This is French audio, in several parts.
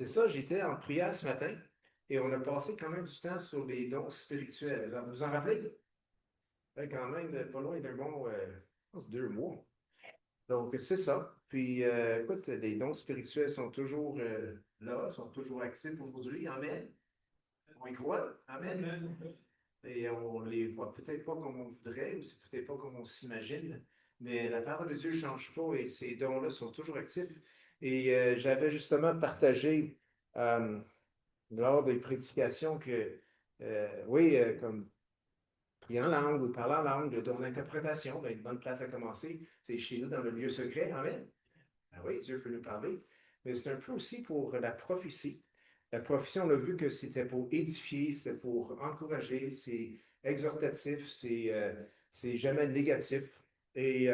C'est ça, j'étais en prière ce matin et on a passé quand même du temps sur les dons spirituels. Alors, vous en rappelez? Quand même, pas loin d'un bon, je pense 2 mois. Donc, c'est ça. Puis, écoute, les dons spirituels sont toujours là, sont toujours actifs aujourd'hui. Amen. On y croit. Amen. Et on les voit peut-être pas comme on voudrait, ou c'est peut-être pas comme on s'imagine, mais la parole de Dieu ne change pas et ces dons-là sont toujours actifs. Et j'avais justement partagé euh, lors des prédications que, oui, comme prier en langue ou parler en langue, le don d'interprétation, ben, une bonne place à commencer, c'est chez nous dans le lieu secret. Amen. Ah oui, Dieu peut nous parler. Mais c'est un peu aussi pour la prophétie. La prophétie, on a vu que c'était pour édifier, c'était pour encourager, c'est exhortatif, c'est jamais négatif. Et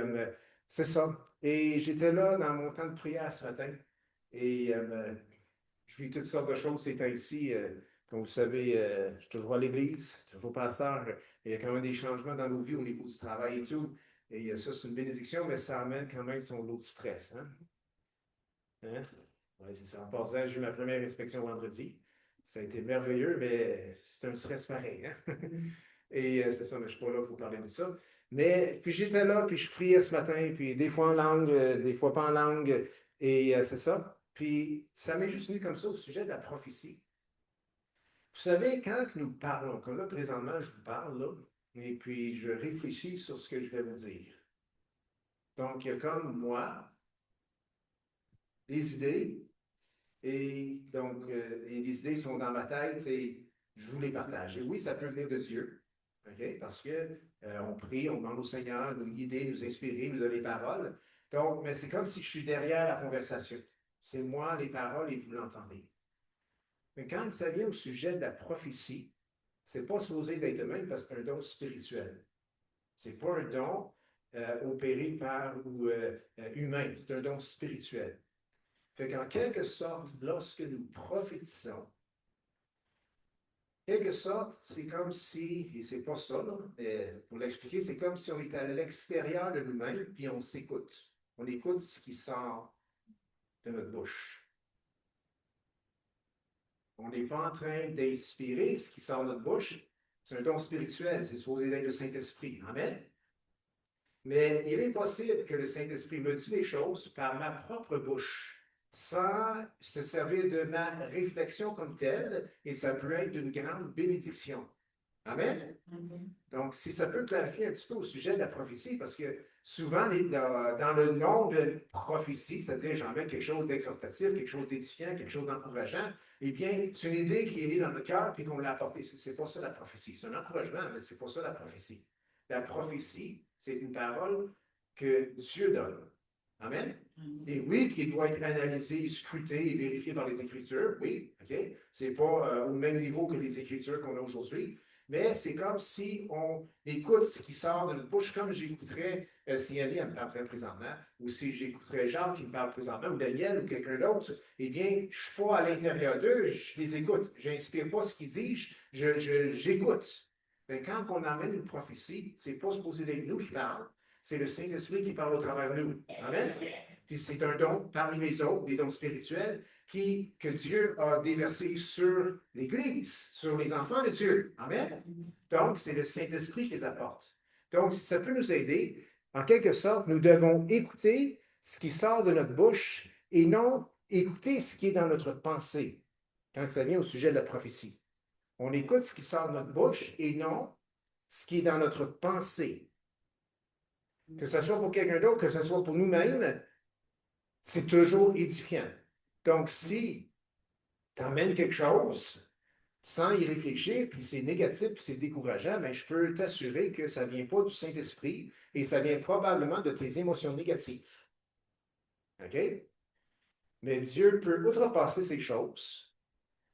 c'est ça. Et j'étais là dans mon temps de prière ce matin. Et je vis toutes sortes de choses ces temps-ci. Comme vous savez, je suis toujours à l'église, toujours pasteur. Il y a quand même des changements dans nos vies au niveau du travail et tout. Et ça, c'est une bénédiction, mais ça amène quand même son lot de stress. Hein? Hein? Oui, c'est ça. En passant, j'ai eu ma première inspection vendredi. Ça a été merveilleux, mais c'est un stress pareil. Hein? Et c'est ça, mais je ne suis pas là pour parler de ça. Mais puis j'étais là, puis je priais ce matin, puis des fois en langue, des fois pas en langue, et c'est ça. Puis ça m'est juste venu comme ça au sujet de la prophétie. Vous savez, quand nous parlons, comme là présentement, je vous parle là, et puis je réfléchis sur ce que je vais vous dire. Donc, il y a comme moi, les idées, et donc, et les idées sont dans ma tête et je vous les partage. Et oui, ça peut venir de Dieu, OK? Parce que on prie, on demande au Seigneur de nous guider, nous inspirer, nous donner paroles. Donc, mais c'est comme si je suis derrière la conversation. C'est moi les paroles et vous l'entendez. Mais quand ça vient au sujet de la prophétie, c'est pas supposé d'être de même parce que c'est un don spirituel. C'est pas un don opéré par ou humain, c'est un don spirituel. Fait qu'en quelque sorte, lorsque nous prophétisons, quelque sorte, c'est comme si, et c'est pas ça, là, mais pour l'expliquer, c'est comme si on était à l'extérieur de nous-mêmes, puis on s'écoute. On écoute ce qui sort de notre bouche. On n'est pas en train d'inspirer ce qui sort de notre bouche. C'est un don spirituel, c'est supposé être le Saint-Esprit. Amen. Mais il est possible que le Saint-Esprit me dise des choses par ma propre bouche, sans se servir de ma réflexion comme telle, et ça peut être d'une grande bénédiction. Amen. Donc, si ça peut clarifier un petit peu au sujet de la prophétie, parce que souvent, dans le nom de prophétie, c'est-à-dire j'emmène quelque chose d'exhortatif, quelque chose d'édifiant, quelque chose d'encourageant, eh bien, c'est une idée qui est née dans le cœur puis qu'on l'a apportée. C'est pas ça la prophétie. C'est un encouragement, mais c'est pas ça la prophétie. La prophétie, c'est une parole que Dieu donne. Amen. Et oui, qui doit être analysé, scruté et vérifié par les Écritures. Oui, OK. C'est pas au même niveau que les Écritures qu'on a aujourd'hui. Mais c'est comme si on écoute ce qui sort de notre bouche, comme j'écouterais si Annie me parlerait présentement, ou si j'écouterais Jean qui me parle présentement, ou Daniel, ou quelqu'un d'autre, eh bien, je ne suis pas à l'intérieur d'eux, je les écoute. Je n'inspire pas ce qu'ils disent, j'écoute. Mais quand on emmène une prophétie, ce n'est pas supposé d'être nous qui parlons, c'est le Saint-Esprit qui parle au travers de nous. Amen. Puis c'est un don parmi les autres, des dons spirituels, que Dieu a déversé sur l'Église, sur les enfants de Dieu. Amen. Donc, c'est le Saint-Esprit qui les apporte. Donc, si ça peut nous aider, en quelque sorte, nous devons écouter ce qui sort de notre bouche et non écouter ce qui est dans notre pensée, quand ça vient au sujet de la prophétie. On écoute ce qui sort de notre bouche et non ce qui est dans notre pensée. Que ce soit pour quelqu'un d'autre, que ce soit pour nous-mêmes, c'est toujours édifiant. Donc, si tu amènes quelque chose sans y réfléchir, puis c'est négatif, puis c'est décourageant, mais je peux t'assurer que ça ne vient pas du Saint-Esprit et ça vient probablement de tes émotions négatives. OK? Mais Dieu peut outrepasser ces choses.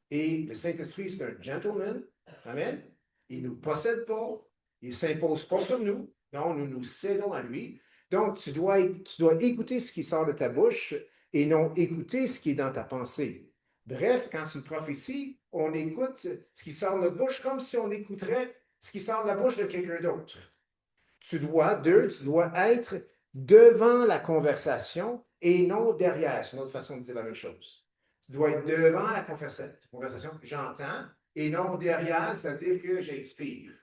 Et le Saint-Esprit, c'est un gentleman. Amen. Il ne nous possède pas. Il ne s'impose pas sur nous. Non, nous nous cédons à lui. Donc, tu dois écouter ce qui sort de ta bouche et non écouter ce qui est dans ta pensée. Bref, quand c'est une prophétie, on écoute ce qui sort de notre bouche comme si on écouterait ce qui sort de la bouche de quelqu'un d'autre. Tu dois être devant la conversation et non derrière. C'est une autre façon de dire la même chose. Tu dois être devant la conversation, j'entends, et non derrière, c'est-à-dire que j'inspire.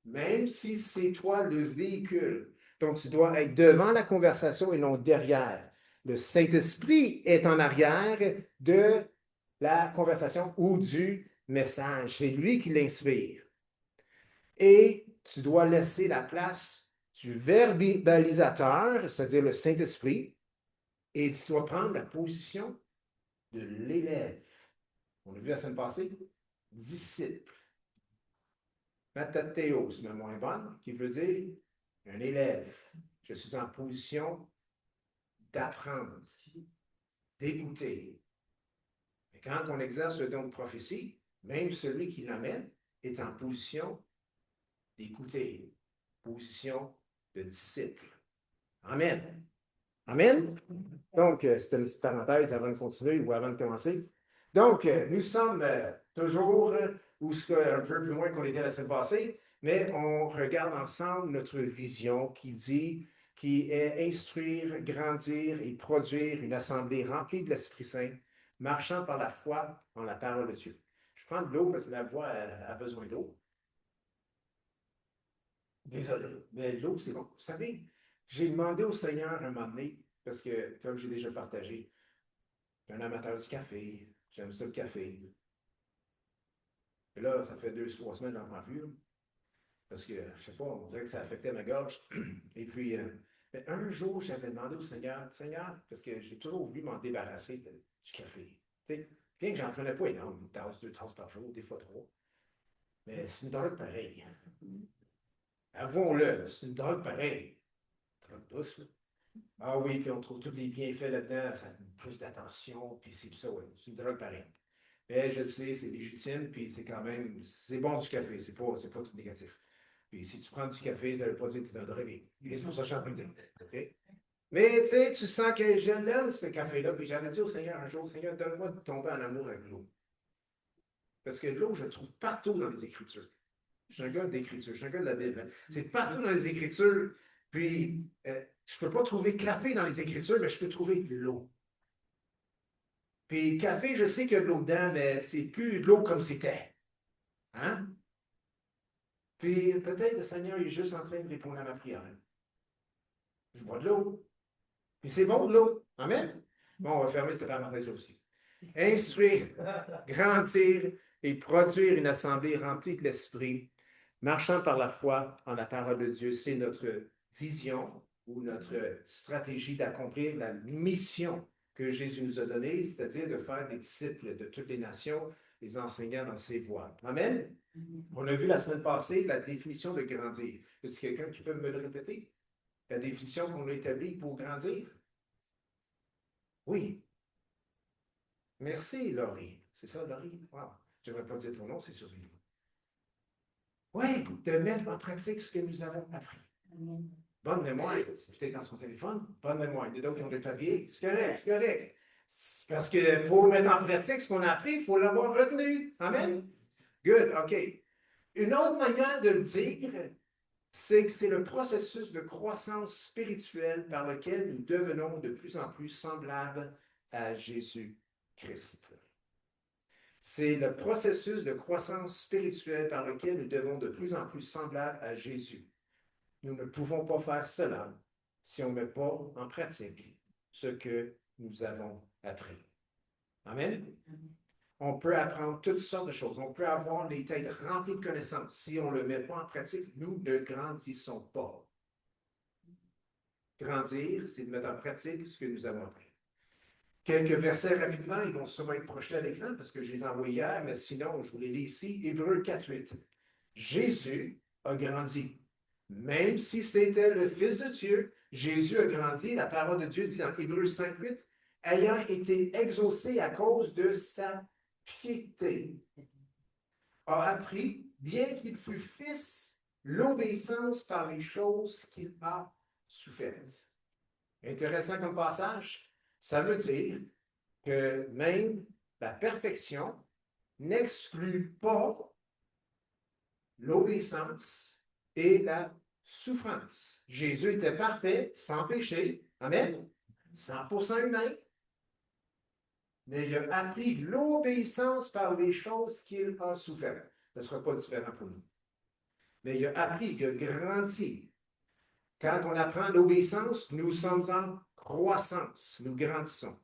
Même si c'est toi le véhicule. Donc, tu dois être devant la conversation et non derrière. Le Saint-Esprit est en arrière de la conversation ou du message. C'est lui qui l'inspire. Et tu dois laisser la place du verbalisateur, c'est-à-dire le Saint-Esprit, et tu dois prendre la position de l'élève. On a vu la semaine passée, disciple. Matathéos, c'est le moins bonne, qui veut dire un élève. Je suis en position d'apprendre, d'écouter. Et quand on exerce le don de prophétie, même celui qui l'amène est en position d'écouter, position de disciple. Amen. Amen. Donc, c'était une petite parenthèse avant de continuer ou avant de commencer. Donc, nous sommes toujours où un peu plus loin qu'on était la semaine passée, mais on regarde ensemble notre vision qui est instruire, grandir et produire une assemblée remplie de l'Esprit Saint, marchant par la foi en la parole de Dieu. Je prends de l'eau parce que la voix a besoin d'eau. Désolé, mais l'eau, c'est bon. Vous savez, j'ai demandé au Seigneur un moment donné, parce que, comme j'ai déjà partagé, je suis un amateur du café, j'aime ça le café. Et là, ça fait 2-3 semaines que j'en prends plus, là, parce que, je sais pas, on dirait que ça affectait ma gorge. Et puis, mais un jour, j'avais demandé au Seigneur, Seigneur, parce que j'ai toujours voulu m'en débarrasser du café. Tu sais, bien que j'en prenais pas énorme, une tasse, 2 tasses par jour, des fois 3. Mais c'est une drogue pareille. Avouons-le, c'est une drogue pareille. Drogue douce, là. Ah oui, puis on trouve tous les bienfaits là-dedans, ça donne plus d'attention, puis c'est ça, ouais, c'est une drogue pareille. Mais je le sais, c'est légitime, puis c'est quand même, c'est bon du café, c'est pas tout négatif. Puis si tu prends du café, ça ne veut pas dire que tu es un drogué. C'est pour ça que je suis en train de dire. Okay? Mais tu sais, tu sens que j'aime ce café-là, puis j'avais dit au Seigneur un jour, Seigneur, donne-moi de tomber en amour avec l'eau. Parce que l'eau, je le trouve partout dans les Écritures. Je suis un gars d'écriture, je suis un gars de la Bible. Hein. C'est partout dans les Écritures. Puis, je ne peux pas trouver café dans les Écritures, mais je peux trouver de l'eau. Puis, café, je sais qu'il y a de l'eau dedans, mais c'est plus de l'eau comme c'était. Hein? Puis, peut-être le Seigneur est juste en train de répondre à ma prière. Je bois de l'eau. Puis, c'est bon de l'eau. Amen? Bon, on va fermer cette parenthèse aussi. Instruire, grandir et produire une assemblée remplie de l'Esprit, marchant par la foi en la parole de Dieu, c'est notre vision ou notre stratégie d'accomplir la mission que Jésus nous a donnée, c'est-à-dire de faire des disciples de toutes les nations, les enseignants dans ses voies. Amen? On a vu la semaine passée la définition de grandir. Est-ce quelqu'un qui peut me le répéter? La définition qu'on a établie pour grandir? Oui. Merci, Laurie. C'est ça, Laurie? Wow. Je ne vais pas dire ton nom, c'est sur lui. Oui, de mettre en pratique ce que nous avons appris. Bonne mémoire. C'est peut-être dans son téléphone. Bonne mémoire. Il y a d'autres qui ont des papiers. C'est correct, c'est correct. Parce que pour mettre en pratique ce qu'on a appris, il faut l'avoir retenu. Amen? Good, OK. Une autre manière de le dire, c'est que c'est le processus de croissance spirituelle par lequel nous devenons de plus en plus semblables à Jésus-Christ. C'est le processus de croissance spirituelle par lequel nous devenons de plus en plus semblables à Jésus. Nous ne pouvons pas faire cela si on ne met pas en pratique ce que nous avons appris. Amen? On peut apprendre toutes sortes de choses. On peut avoir les têtes remplies de connaissances. Si on ne le met pas en pratique, nous ne grandissons pas. Grandir, c'est de mettre en pratique ce que nous avons appris. Quelques versets rapidement, ils vont sûrement être projetés à l'écran parce que je les ai envoyés hier, mais sinon, je vous les lis ici. Hébreux 4.8. Jésus a grandi. Même si c'était le Fils de Dieu, Jésus a grandi. La parole de Dieu dit dans Hébreux 5.8, ayant été exaucé à cause de sa piété, a appris, bien qu'il fût fils, l'obéissance par les choses qu'il a souffertes. Intéressant comme passage. Ça veut dire que même la perfection n'exclut pas l'obéissance et la souffrance. Jésus était parfait, sans péché. Amen. 100% humain. mais il a appris l'obéissance par les choses qu'il a souffert. Ce ne sera pas différent pour nous. Mais il a appris, il a grandi. Quand on apprend l'obéissance, nous sommes en croissance, nous grandissons.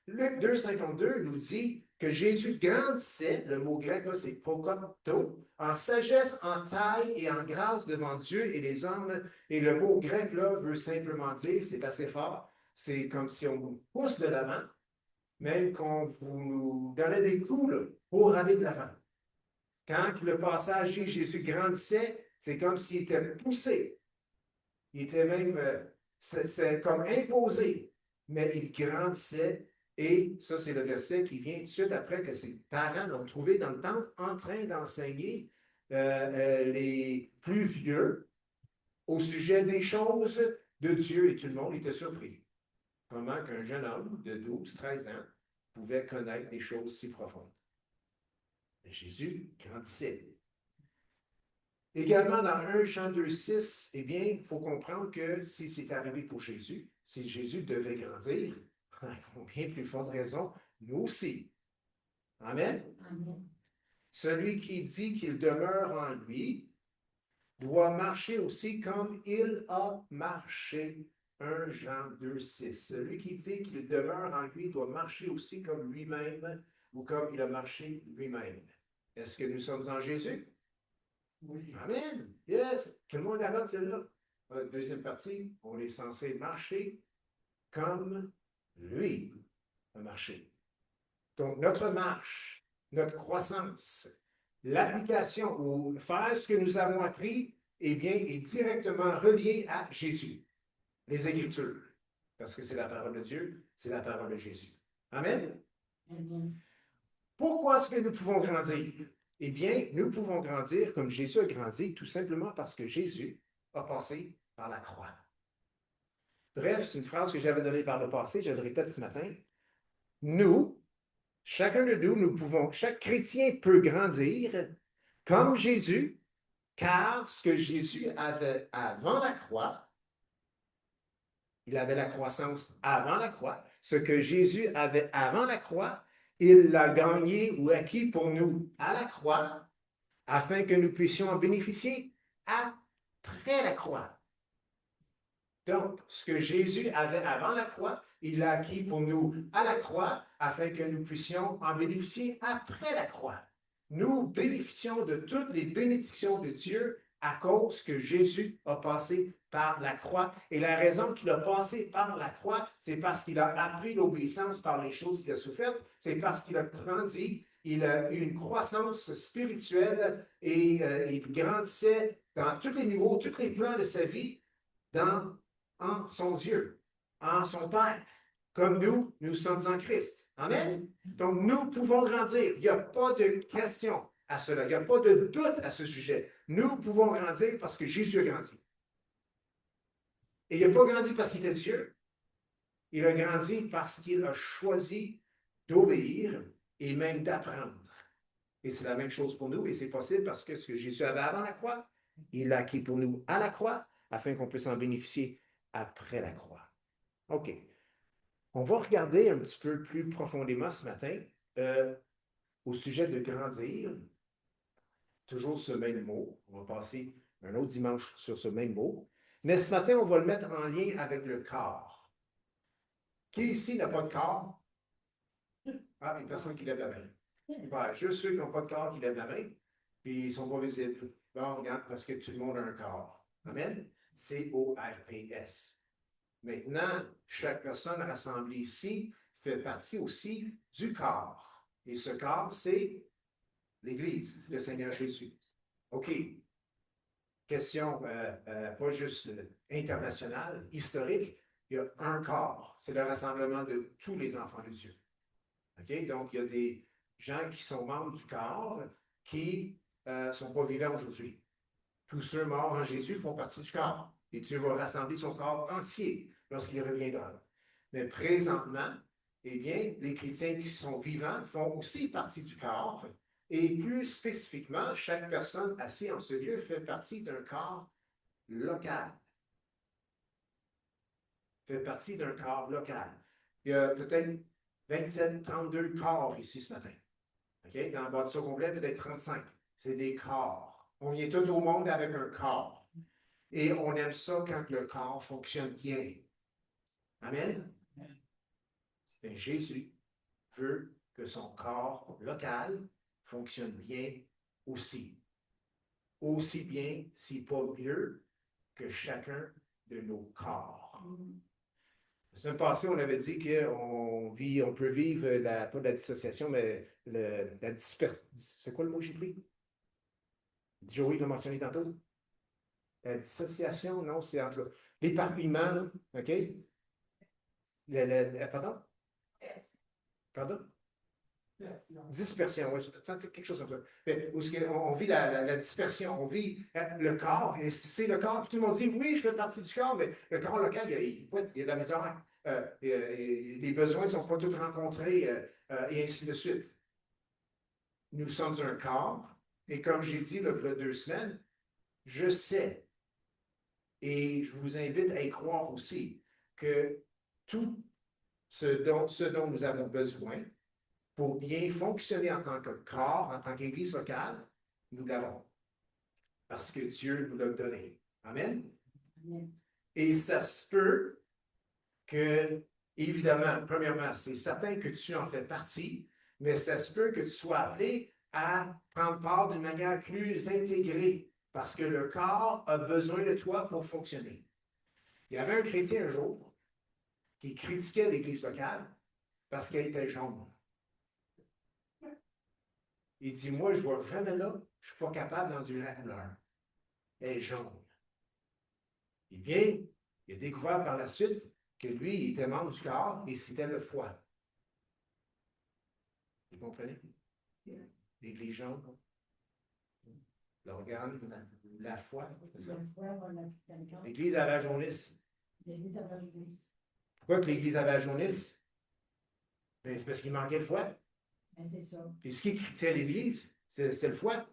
Luc 2,52 nous dit que Jésus grandissait, le mot grec là, c'est prokopto, en sagesse, en taille et en grâce devant Dieu et les hommes. Et le mot grec là veut simplement dire, c'est assez fort, c'est comme si on vous pousse de l'avant, même qu'on vous nous donnait des coups là, pour aller de l'avant. Quand le passage dit Jésus grandissait, c'est comme s'il était poussé. Il était même, c'est comme imposé, mais il grandissait. Et ça, c'est le verset qui vient tout de suite après que ses parents l'ont trouvé dans le temple en train d'enseigner les plus vieux au sujet des choses de Dieu. Et tout le monde était surpris. Comment qu'un jeune homme de 12, 13 ans pouvait connaître des choses si profondes. Mais Jésus grandissait. Également, dans 1 Jean 2,6, eh bien, il faut comprendre que si c'est arrivé pour Jésus, si Jésus devait grandir, à combien plus forte raison, nous aussi. Amen. Amen. Celui qui dit qu'il demeure en lui doit marcher aussi comme il a marché. 1 Jean 2,6. Celui qui dit qu'il demeure en lui doit marcher aussi comme lui-même ou comme il a marché lui-même. Est-ce que nous sommes en Jésus? Oui. Amen. Yes. Tout le monde accorde celle-là. Deuxième partie, on est censé marcher comme lui a marché. Donc, notre marche, notre croissance, l'application ou faire ce que nous avons appris, eh bien, est directement relié à Jésus. Les Écritures. Parce que c'est la parole de Dieu, c'est la parole de Jésus. Amen. Amen. Pourquoi est-ce que nous pouvons grandir? Eh bien, nous pouvons grandir comme Jésus a grandi, tout simplement parce que Jésus a passé par la croix. Bref, c'est une phrase que j'avais donnée par le passé, je le répète ce matin. Nous, chacun de nous, nous pouvons, chaque chrétien peut grandir comme Jésus, car ce que Jésus avait avant la croix, il avait la croissance avant la croix. Ce que Jésus avait avant la croix, il l'a gagné ou acquis pour nous à la croix, afin que nous puissions en bénéficier après la croix. Donc, ce que Jésus avait avant la croix, il l'a acquis pour nous à la croix, afin que nous puissions en bénéficier après la croix. Nous bénéficions de toutes les bénédictions de Dieu à cause que Jésus a passé par la croix. Et la raison qu'il a passé par la croix, c'est parce qu'il a appris l'obéissance par les choses qu'il a souffert, c'est parce qu'il a grandi, il a eu une croissance spirituelle et il grandissait dans tous les niveaux, tous les plans de sa vie, en son Dieu, en son Père. Comme nous, nous sommes en Christ. Amen. Donc, nous pouvons grandir. Il n'y a pas de question à cela. Il n'y a pas de doute à ce sujet. Nous pouvons grandir parce que Jésus a grandi. Et il n'a pas grandi parce qu'il était Dieu. Il a grandi parce qu'il a choisi d'obéir et même d'apprendre. Et c'est la même chose pour nous. Et c'est possible parce que ce que Jésus avait avant la croix, il l'a acquis pour nous à la croix, afin qu'on puisse en bénéficier après la croix. OK. On va regarder un petit peu plus profondément ce matin au sujet de grandir. Toujours ce même mot. On va passer un autre dimanche sur ce même mot. Mais ce matin, on va le mettre en lien avec le corps. Qui ici n'a pas de corps? Ah, il y a personne qui lève la main. Super. Juste ceux qui n'ont pas de corps qui lèvent la main, puis ils ne sont pas visibles. Bon, regarde, parce que tout le monde a un corps. Amen? C-O-R-P-S. Maintenant, chaque personne rassemblée ici fait partie aussi du corps. Et ce corps, c'est l'Église, c'est le Seigneur Jésus. OK. Question pas juste internationale, historique. Il y a un corps. C'est le rassemblement de tous les enfants de Dieu. OK? Donc, il y a des gens qui sont membres du corps qui ne sont pas vivants aujourd'hui. Tous ceux morts en Jésus font partie du corps. Et Dieu va rassembler son corps entier lorsqu'il reviendra. Mais présentement, eh bien, les chrétiens qui sont vivants font aussi partie du corps. Et plus spécifiquement, chaque personne assise en ce lieu fait partie d'un corps local. Fait partie d'un corps local. Il y a peut-être 27, 32 corps ici ce matin. OK? Dans le bâtiment complet, peut-être 35. C'est des corps. On vient tout au monde avec un corps. Et on aime ça quand le corps fonctionne bien. Amen? Bien, Jésus veut que son corps local fonctionne bien aussi. Aussi bien, si pas mieux, que chacun de nos corps. La semaine passée, on avait dit on peut vivre, pas de la dissociation, mais la dispersion. C'est quoi le mot que j'ai pris? Joey l'a mentionné tantôt. La dissociation, non, c'est entre l'éparpillement, là, OK? Pardon? Pardon? Dispersion, oui, c'est quelque chose comme ça. Mais, on vit la dispersion, on vit le corps, et c'est le corps, puis tout le monde dit, oui, je fais partie du corps, mais le corps local, il y a de la misère, les besoins ne sont pas tous rencontrés, et ainsi de suite. Nous sommes un corps, et comme j'ai dit il y a 2 semaines, je sais, et je vous invite à y croire aussi, que tout ce dont nous avons besoin, pour bien fonctionner en tant que corps, en tant qu'Église locale, nous l'avons. Parce que Dieu nous l'a donné. Amen? Amen. Et ça se peut que, évidemment, premièrement, c'est certain que tu en fais partie, mais ça se peut que tu sois appelé à prendre part d'une manière plus intégrée, parce que le corps a besoin de toi pour fonctionner. Il y avait un chrétien un jour qui critiquait l'Église locale parce qu'elle était jaune. Il dit, moi, je ne vois jamais là, je ne suis pas capable d'endurer la couleur. Elle est jaune. Eh bien, il a découvert par la suite que lui, il était membre du corps et c'était le foie. Vous comprenez? L'église jaune, l'organe, la foi, c'est ça? L'église avait la jaunisse. Pourquoi que l'église avait la jaunisse? Ben, c'est parce qu'il manquait le foie. C'est ça. Puis ce qui critiquait l'église, c'est le foie.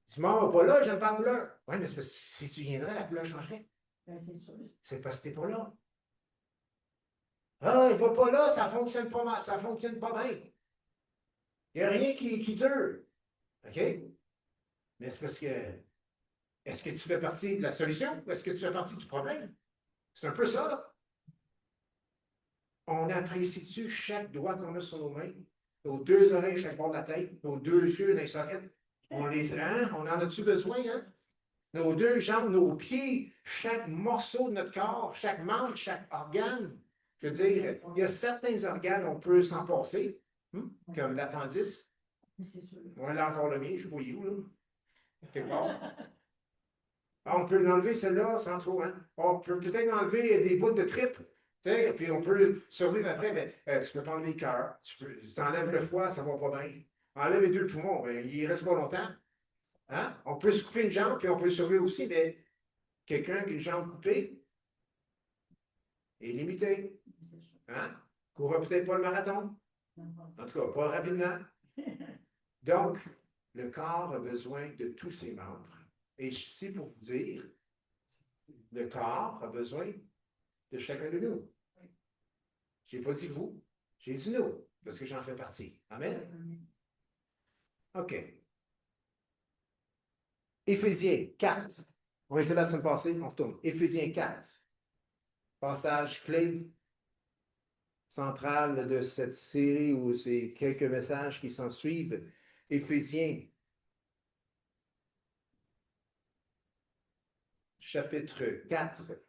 Tu ne m'en vas pas là, j'aime pas la couleur. Oui, mais c'est parce que si tu viendrais, la couleur changerait. Ben, c'est sûr. C'est parce que tu n'es pas là. Ah, il ne va pas là, ça ne fonctionne pas mal, ça fonctionne pas bien. Il n'y a rien qui dure. OK? Mais c'est parce que, est-ce que tu fais partie de la solution ou est-ce que tu fais partie du problème? C'est un peu ça, là. On apprécie-tu chaque doigt qu'on a sur nos mains, nos 2 oreilles chaque bord de la tête, nos 2 yeux dans les sockets? On en a-tu besoin, hein? Nos 2 jambes, nos pieds, chaque morceau de notre corps, chaque membre, chaque organe. Je veux dire, il y a certains organes, on peut s'en passer, comme l'appendice. Moi, là encore le mien, je suis où, là? Quelque part. On peut l'enlever, celle-là, sans trop, hein? On peut peut-être enlever des bouts de tripes, puis on peut survivre après, mais tu peux pas enlever le cœur, tu enlèves le foie, ça va pas bien. Enlève les 2 poumons, ben, il reste pas longtemps. Hein? On peut se couper une jambe, puis on peut survivre aussi, mais quelqu'un qui a une jambe coupée est limité. Hein? Courra peut-être pas le marathon. En tout cas, pas rapidement. Donc, le corps a besoin de tous ses membres. Et ici, pour vous dire, le corps a besoin de chacun de nous. Je n'ai pas dit vous, j'ai dit nous, parce que j'en fais partie. Amen? OK. Éphésiens 4. On était là la semaine passée, on retourne. Éphésiens 4. Passage clé central de cette série où c'est quelques messages qui s'en suivent. Éphésiens, chapitre 4,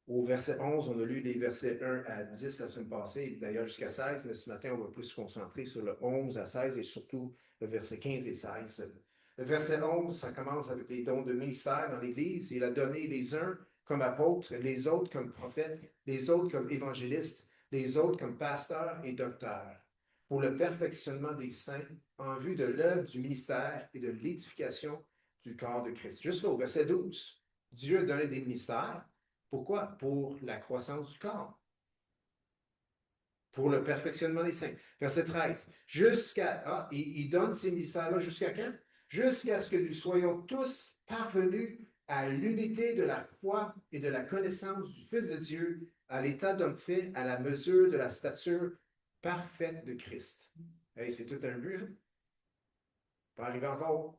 au verset 11, on a lu les versets 1 à 10 la semaine passée, d'ailleurs jusqu'à 16, mais ce matin, on va plus se concentrer sur le 11 à 16 et surtout le verset 15 et 16. Le verset 11, ça commence avec les dons de ministère dans l'Église. Il a donné les uns comme apôtres, les autres comme prophètes, les autres comme évangélistes, les autres comme pasteurs et docteurs, pour le perfectionnement des saints en vue de l'œuvre du ministère et de l'édification du corps de Christ. Jusqu'au verset 12, Dieu a donné des ministères. Pourquoi? Pour la croissance du corps. Pour le perfectionnement des saints. Verset 13. Il donne ces ministères-là jusqu'à quand? Jusqu'à ce que nous soyons tous parvenus à l'unité de la foi et de la connaissance du Fils de Dieu, à l'état d'homme fait, à la mesure de la stature parfaite de Christ. Hey, c'est tout un but, hein? Pas arriver encore.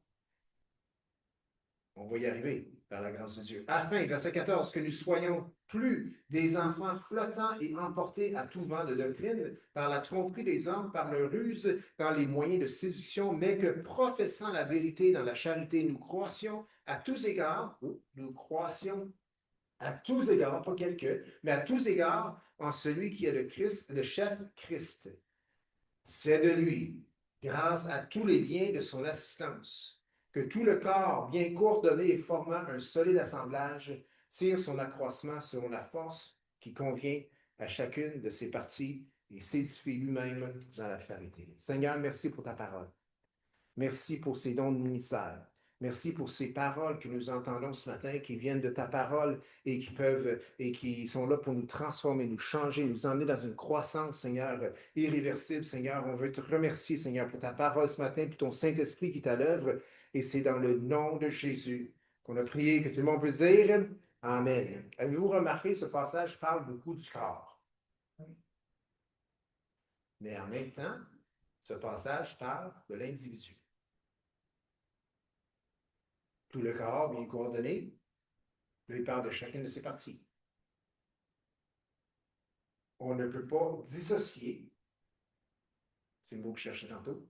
On va y arriver par la grâce de Dieu. Afin, verset 14, que nous soyons plus des enfants flottants et emportés à tout vent de doctrine par la tromperie des hommes, par leur ruse, dans les moyens de séduction, mais que professant la vérité dans la charité, nous croissions à tous égards, nous croissions à tous égards, pas quelques, mais à tous égards en celui qui est le Christ, le chef Christ. C'est de lui, grâce à tous les liens de son assistance, que tout le corps, bien coordonné et formant un solide assemblage, tire son accroissement selon la force qui convient à chacune de ses parties et s'édifie lui-même dans la charité. Seigneur, merci pour ta parole. Merci pour ces dons de ministère. Merci pour ces paroles que nous entendons ce matin, qui viennent de ta parole et qui sont là pour nous transformer, nous changer, nous emmener dans une croissance, Seigneur, irréversible, Seigneur. On veut te remercier, Seigneur, pour ta parole ce matin, pour ton Saint-Esprit qui est à l'œuvre. Et c'est dans le nom de Jésus qu'on a prié, que tout le monde peut dire Amen. Avez-vous remarqué, ce passage parle beaucoup du corps. Mais en même temps, ce passage parle de l'individu. Tout le corps bien coordonné, il parle de chacune de ses parties. On ne peut pas dissocier, c'est le mot que je cherchais tantôt,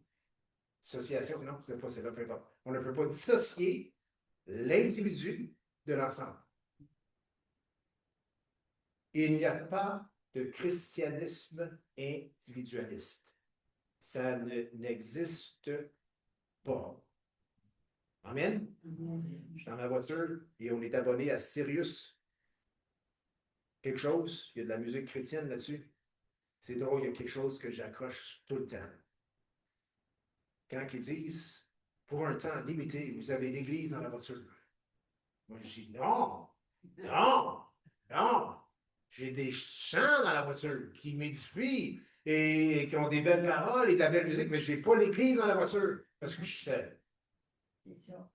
dissociation, non, c'est pas, c'est là, peu importe. On ne peut pas dissocier l'individu de l'ensemble. Il n'y a pas de christianisme individualiste. Ça n'existe pas. Amen? Je suis dans ma voiture et on est abonné à Sirius. Quelque chose, il y a de la musique chrétienne là-dessus. C'est drôle, il y a quelque chose que j'accroche tout le temps. Quand ils disent, pour un temps limité, vous avez l'Église dans la voiture. Moi, je dis non, non, non. J'ai des chants dans la voiture qui m'édifient et qui ont des belles paroles et de la belle musique, mais je n'ai pas l'Église dans la voiture parce que je suis seul. C'est ça.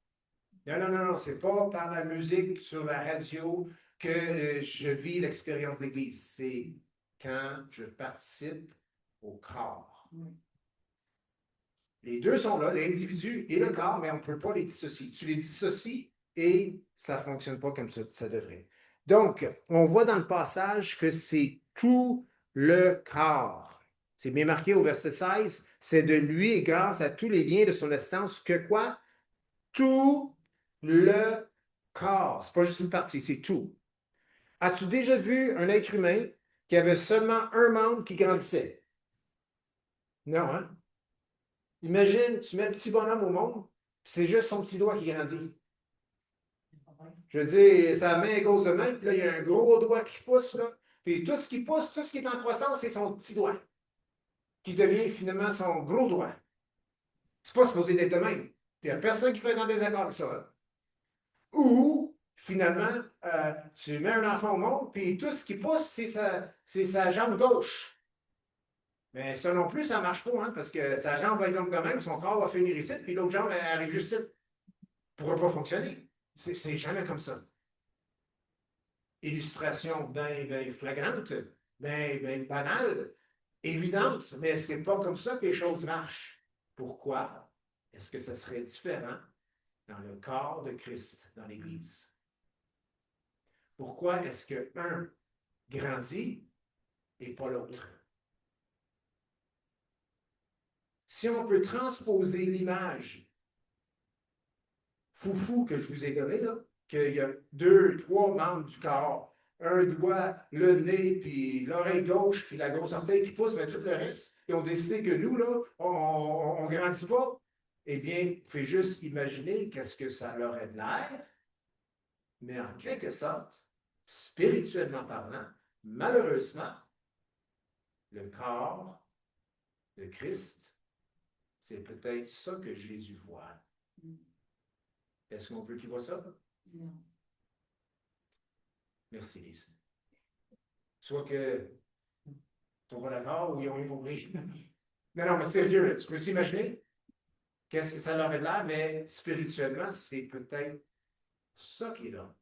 Non, non, non, non, c'est pas par la musique sur la radio que je vis l'expérience d'Église. C'est quand je participe au corps. Les deux sont là, l'individu et le corps, mais on ne peut pas les dissocier. Tu les dissocies et ça ne fonctionne pas comme ça devrait. Donc, on voit dans le passage que c'est tout le corps. C'est bien marqué au verset 16. C'est de lui et grâce à tous les liens de son assistance que quoi? Tout le corps. Ce n'est pas juste une partie, c'est tout. As-tu déjà vu un être humain qui avait seulement un membre qui grandissait? Non, hein? Imagine, tu mets un petit bonhomme au monde, c'est juste son petit doigt qui grandit. Je veux dire, sa main est grosse de main, puis là, il y a un gros doigt qui pousse, là. Puis tout ce qui pousse, tout ce qui est en croissance, c'est son petit doigt, qui devient finalement son gros doigt. C'est pas supposé d'être de même. Puis il n'y a personne qui fait dans des accords avec ça. Ou, finalement, tu mets un enfant au monde, puis tout ce qui pousse, c'est sa jambe gauche. Mais ça non plus, ça ne marche pas, hein, parce que sa jambe va être longue quand même, son corps va finir ici, puis l'autre jambe elle arrive juste ici. Ne pourra pas fonctionner. C'est jamais comme ça. Illustration bien flagrante, bien banale, évidente, mais ce n'est pas comme ça que les choses marchent. Pourquoi est-ce que ça serait différent dans le corps de Christ, dans l'Église? Pourquoi est-ce qu'un grandit et pas l'autre? Si on peut transposer l'image foufou que je vous ai donnée, là, qu'il y a 2, 3 membres du corps, un doigt, le nez, puis l'oreille gauche, puis la grosse orteil qui pousse, mais tout le reste, et on décide que nous, là, on ne grandit pas, eh bien, vous pouvez juste imaginer qu'est-ce que ça leur aurait de l'air, mais en quelque sorte, spirituellement parlant, malheureusement, le corps de Christ, c'est peut-être ça que Jésus voit. Est-ce qu'on veut qu'il voit ça? Non. Merci, Lise. Soit que ils sont pas d'accord ou ils ont eu compris. Non, mais sérieux, là, tu peux t'imaginer qu'est-ce que ça leur a de l'air, mais spirituellement, c'est peut-être Ça qui est là.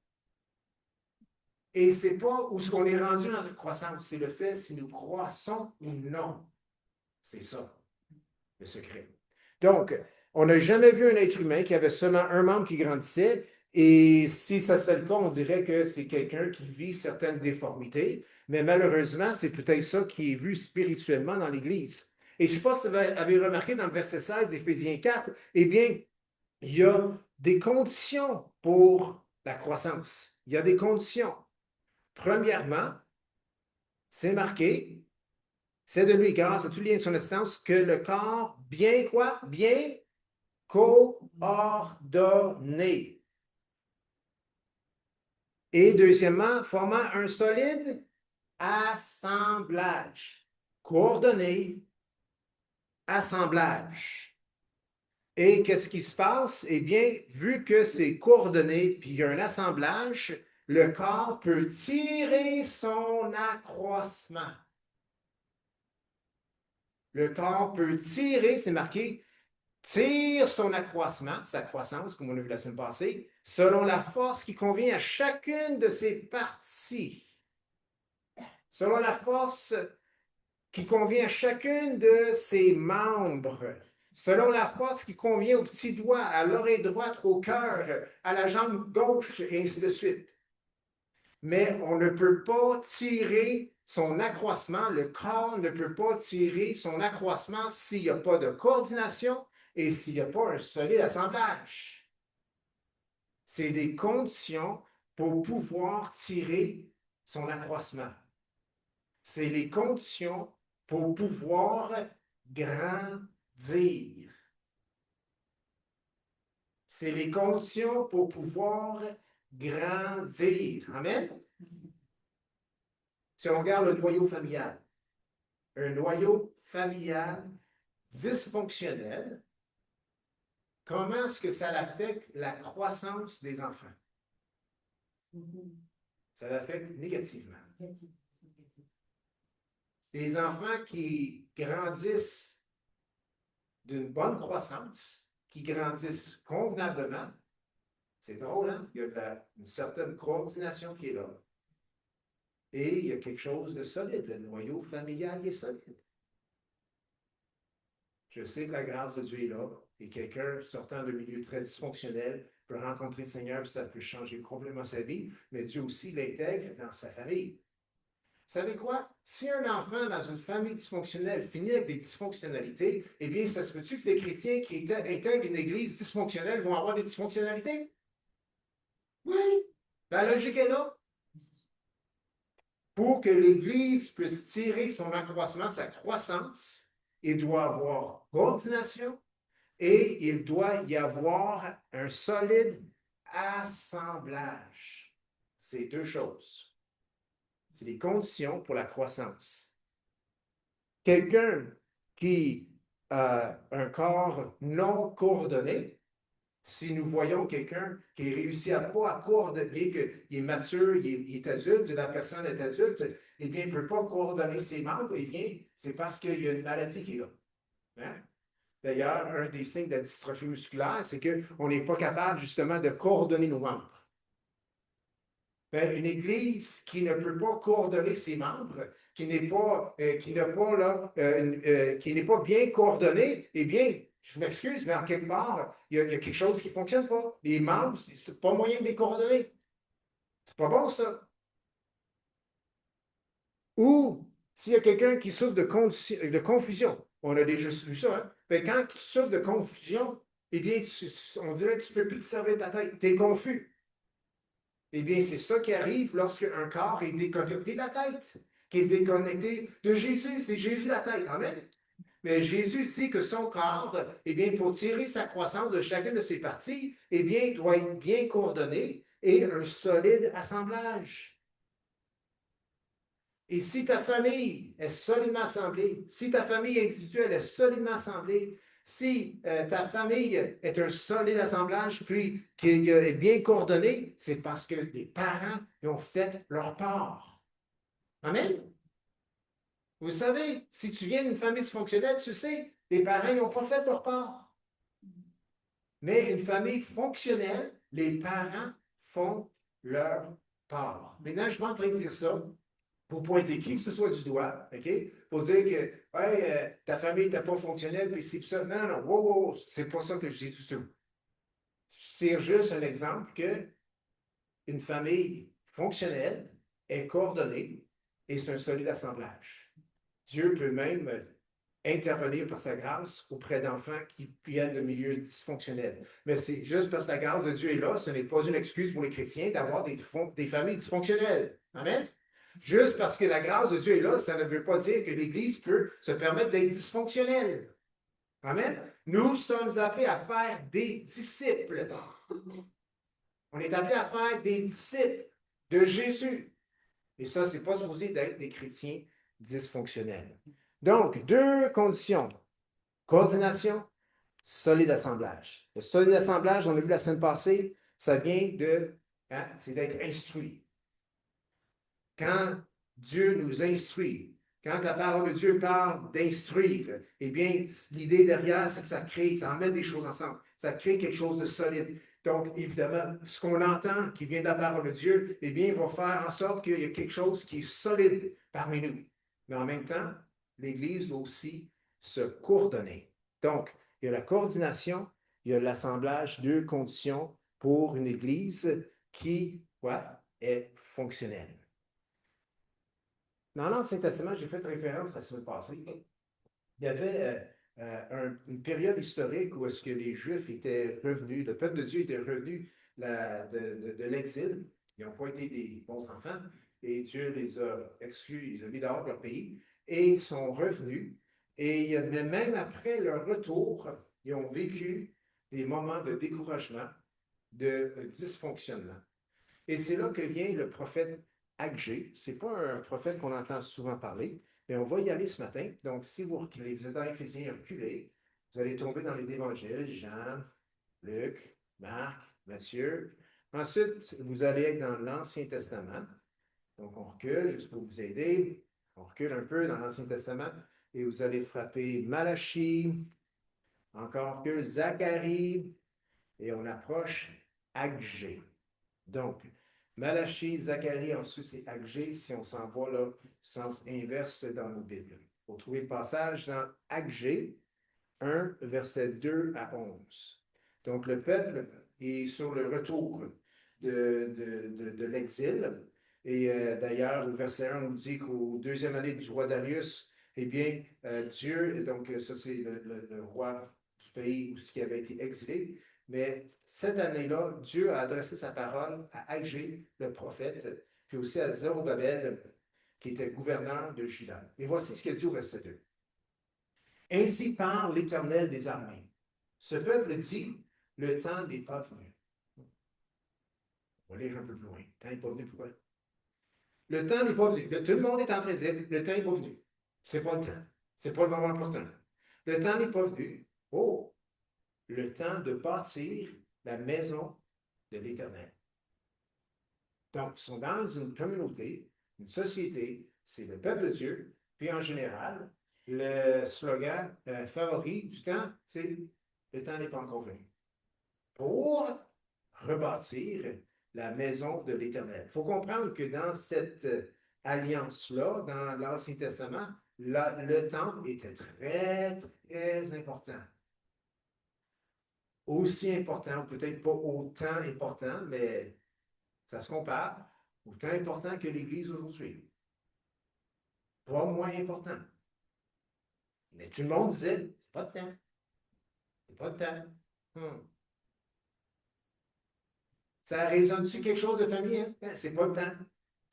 Et c'est pas où ce qu'on est rendu dans notre croissance, c'est le fait si nous croissons ou non. C'est ça, le secret. Donc, on n'a jamais vu un être humain qui avait seulement un membre qui grandissait. Et si ça serait le cas, on dirait que c'est quelqu'un qui vit certaines déformités. Mais malheureusement, c'est peut-être ça qui est vu spirituellement dans l'Église. Et je ne sais pas si vous avez remarqué dans le verset 16 d'Éphésiens 4, eh bien, il y a des conditions pour la croissance. Il y a des conditions. Premièrement, c'est marqué, c'est de lui, grâce à tout lien de son existence, que le corps bien quoi? Bien coordonné. Et deuxièmement, formant un solide assemblage. Coordonné, assemblage. Et qu'est-ce qui se passe? Eh bien, vu que c'est coordonné, puis il y a un assemblage, le corps peut tirer son accroissement. Le corps peut tirer, c'est marqué, tire son accroissement, sa croissance, comme on a vu la semaine passée, selon la force qui convient à chacune de ses parties. Selon la force qui convient à chacune de ses membres. Selon la force qui convient au petit doigt, à l'oreille droite, au cœur, à la jambe gauche, et ainsi de suite. Mais on ne peut pas tirer son accroissement, le corps ne peut pas tirer son accroissement s'il n'y a pas de coordination et s'il n'y a pas un solide assemblage. C'est des conditions pour pouvoir tirer son accroissement. C'est les conditions pour pouvoir grandir. C'est les conditions pour pouvoir grandir. Amen? Si on regarde le noyau familial, un noyau familial dysfonctionnel, comment est-ce que ça affecte la croissance des enfants? Ça l'affecte négativement. Les enfants qui grandissent d'une bonne croissance, qui grandissent convenablement, c'est drôle, hein? Il y a une certaine coordination qui est là. Et il y a quelque chose de solide. Le noyau familial est solide. Je sais que la grâce de Dieu est là. Et quelqu'un sortant d'un milieu très dysfonctionnel peut rencontrer le Seigneur, ça peut changer complètement sa vie. Mais Dieu aussi l'intègre dans sa famille. Vous savez quoi? Si un enfant dans une famille dysfonctionnelle finit avec des dysfonctionnalités, eh bien, ça se peut-tu que les chrétiens qui intègrent une église dysfonctionnelle vont avoir des dysfonctionnalités? Oui. La logique est là. Pour que l'Église puisse tirer son accroissement, sa croissance, il doit avoir coordination et il doit y avoir un solide assemblage. C'est deux choses. C'est les conditions pour la croissance. Quelqu'un qui a un corps non coordonné, si nous voyons quelqu'un qui réussit à pas à coordonner, qu'il est mature, il est adulte, la personne est adulte, eh bien, il ne peut pas coordonner ses membres, eh bien, c'est parce qu'il y a une maladie qui est là. Hein? D'ailleurs, un des signes de la dystrophie musculaire, c'est qu'on n'est pas capable justement de coordonner nos membres. Une Église qui ne peut pas coordonner ses membres, qui n'est pas bien coordonnée, eh bien, je m'excuse, mais en quelque part, il y a quelque chose qui ne fonctionne pas. Les membres, c'est pas moyen de les coordonner. C'est pas bon, ça. Ou s'il y a quelqu'un qui souffre de confusion, on a déjà vu ça, hein? Bien, quand tu souffres de confusion, eh bien, on dirait que tu ne peux plus te servir de ta tête. Tu es confus. Eh bien, c'est ça qui arrive lorsque un corps est déconnecté de la tête, qui est déconnecté de Jésus. C'est Jésus la tête. Amen. Mais Jésus dit que son corps, eh bien, pour tirer sa croissance de chacune de ses parties, eh bien, doit être bien coordonné et un solide assemblage. Et si ta famille est solidement assemblée, si ta famille individuelle est solidement assemblée, si ta famille est un solide assemblage, puis qu'il est bien coordonné, c'est parce que les parents ont fait leur part. Amen? Vous savez, si tu viens d'une famille dysfonctionnelle, tu sais, les parents n'ont pas fait leur part. Mais une famille fonctionnelle, les parents font leur part. Maintenant, je ne suis pas en train de dire ça pour pointer qui que ce soit du doigt, OK? Pour dire que ouais, ta famille n'est pas fonctionnelle, puis c'est ça. Non, non, wow, wow, wow, c'est pas ça que je dis du tout. Je tire juste un exemple que une famille fonctionnelle est coordonnée et c'est un solide assemblage. Dieu peut même intervenir par sa grâce auprès d'enfants qui viennent de milieux dysfonctionnels. Mais c'est juste parce que la grâce de Dieu est là, ce n'est pas une excuse pour les chrétiens d'avoir des familles dysfonctionnelles. Amen? Juste parce que la grâce de Dieu est là, ça ne veut pas dire que l'Église peut se permettre d'être dysfonctionnelle. Amen? Nous sommes appelés à faire des disciples. On est appelés à faire des disciples de Jésus. Et ça, ce n'est pas supposé d'être des chrétiens dysfonctionnels. Donc, deux conditions. Coordination, solide assemblage. Le solide assemblage, on l'a vu la semaine passée, ça vient de, c'est d'être instruit. Quand Dieu nous instruit, quand la parole de Dieu parle d'instruire, eh bien, l'idée derrière, c'est que ça crée, ça emmène des choses ensemble. Ça crée quelque chose de solide. Donc, évidemment, ce qu'on entend qui vient de la parole de Dieu, eh bien, il va faire en sorte qu'il y a quelque chose qui est solide parmi nous. Mais en même temps, l'Église doit aussi se coordonner. Donc, il y a la coordination, il y a l'assemblage, deux conditions pour une Église qui est fonctionnelle. Dans l'Ancien Testament, j'ai fait référence la semaine passée. Il y avait une période historique où est-ce que les Juifs étaient revenus, le peuple de Dieu était revenu de l'exil. Ils n'ont pas été des bons enfants et Dieu les a exclus, ils les a mis dehors de leur pays et ils sont revenus. Mais même après leur retour, ils ont vécu des moments de découragement, de dysfonctionnement. Et c'est là que vient le prophète Agé. Ce n'est pas un prophète qu'on entend souvent parler, mais on va y aller ce matin. Donc, si vous reculez, vous êtes dans Éphésiens, reculez, vous allez tomber dans les évangiles, Jean, Luc, Marc, Matthieu. Ensuite, vous allez être dans l'Ancien Testament. Donc, on recule, juste pour vous aider. On recule un peu dans l'Ancien Testament et vous allez frapper Malachie, encore recule Zacharie, et on approche Agé. Donc, Malachie, Zacharie, ensuite c'est Agé, si on s'en va là, sens inverse dans nos Bibles. Pour trouver le passage dans Agé 1, verset 2 à 11. Donc, le peuple est sur le retour de l'exil. Et d'ailleurs, au verset 1, on nous dit qu'au deuxième année du roi Darius, eh bien, Dieu, donc ça c'est le roi du pays où ce qui avait été exilé, mais cette année-là, Dieu a adressé sa parole à Agé, le prophète, puis aussi à Zérubabel, qui était gouverneur de Juda. Et voici ce qu'il dit au verset 2. Ainsi parle l'Éternel des armées. Ce peuple dit, le temps n'est pas venu. On va lire un peu plus loin. Le temps n'est pas venu, pourquoi? Le temps n'est pas venu. Tout le monde est en train de dire, le temps n'est pas venu. C'est pas le temps. C'est pas le moment important. Le temps n'est pas venu. Oh, le temps de bâtir la maison de l'Éternel. Donc, ils sont dans une communauté, une société, c'est le peuple de Dieu, puis en général, le slogan favori du temps, c'est le temps n'est pas encore venu. Pour rebâtir la maison de l'Éternel. Il faut comprendre que dans cette alliance-là, dans l'Ancien Testament, le temple était très, très important. Aussi important, peut-être pas autant important, mais ça se compare, autant important que l'Église aujourd'hui. Pas moins important. Mais tout le monde disait, c'est pas de temps. C'est pas de temps. Ça résonne-tu quelque chose de familier? Hein? C'est pas le temps.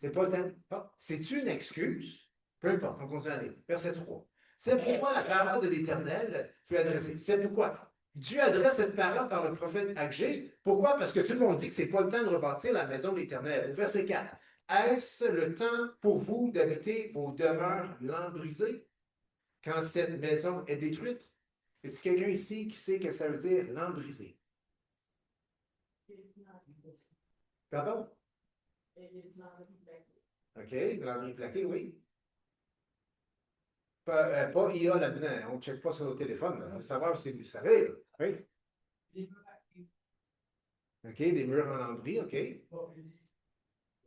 C'est pas le temps. Ah, c'est-tu une excuse? Peu importe, on continue à lire. Verset 3. C'est pourquoi la parole de l'Éternel fut adressée. C'est pourquoi Dieu adresse cette parole par le prophète Agé. Pourquoi? Parce que tout le monde dit que c'est pas le temps de rebâtir la maison de l'Éternel. Verset 4. Est-ce le temps pour vous d'habiter vos demeures lambrisées quand cette maison est détruite? Y a-t-il quelqu'un ici qui sait ce que ça veut dire lambrisé? Pardon? OK, lambris plaqué, oui. Pas IA là-dedans. On ne check pas sur nos téléphones. Il faut savoir si vous savez. Oui. OK? Des murs en lambris, OK?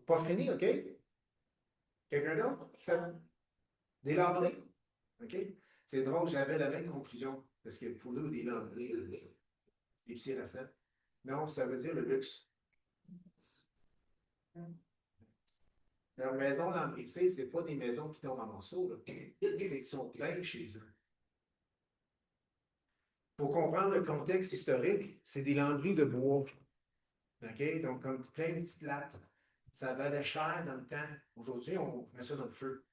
Pas fini, OK? Quelqu'un d'autre? Des lambris? OK? C'est drôle, j'avais la même conclusion. Parce que pour nous, des lambris, des petits restants. Non, ça veut dire le luxe. Leur maison lambrisée, ce n'est pas des maisons qui tombent en morceaux. C'est qu'ils sont pleins chez eux. Pour comprendre le contexte historique, c'est des lambris de bois. OK? Donc, comme plein de petites lattes. Ça valait cher dans le temps. Aujourd'hui, on met ça dans le feu.